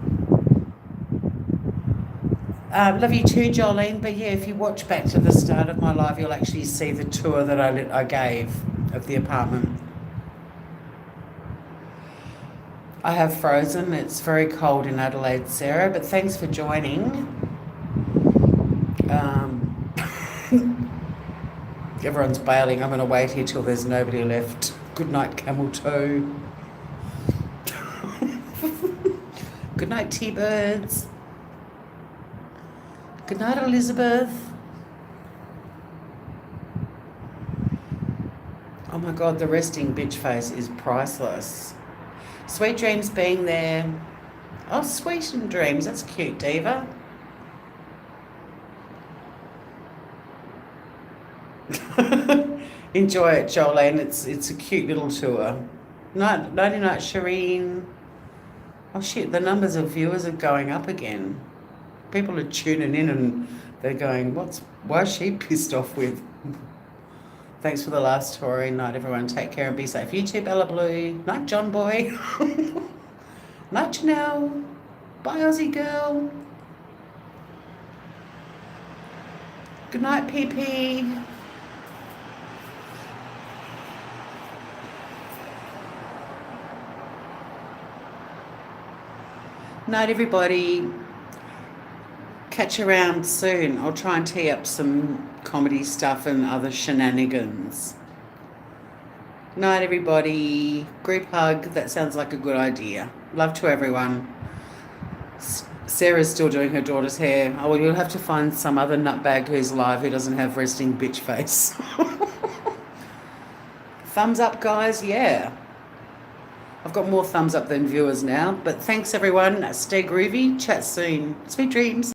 Love you too, Jolene. But yeah, if you watch back to the start of my live, you'll actually see the tour that I gave of the apartment. I have frozen. It's very cold in Adelaide, Sarah, but thanks for joining. Everyone's bailing. I'm going to wait here till there's nobody left. Good night, Camel Toe. Good night, T-Birds. Good night, Elizabeth. Oh my God, the resting bitch face is priceless. Sweet dreams being there. Oh, sweet and dreams. That's cute, Diva. Enjoy it, Jolene. It's a cute little tour. Night, Shireen. Oh shit, the numbers of viewers are going up again. People are tuning in and they're going, why is she pissed off with? Thanks for the last story. Night, everyone. Take care and be safe. You too, Bella Blue. Night, John Boy. Night, Janelle. Bye, Aussie girl. Good night, PP. Night, everybody. Catch you around soon. I'll try and tee up some comedy stuff and other shenanigans. Night, everybody. Group hug. That sounds like a good idea. Love to everyone. Sarah's still doing her daughter's hair. Oh, well, you'll have to find some other nutbag who's live who doesn't have resting bitch face. Thumbs up, guys. Yeah. I've got more thumbs up than viewers now. But thanks, everyone. Stay groovy. Chat soon. Sweet dreams.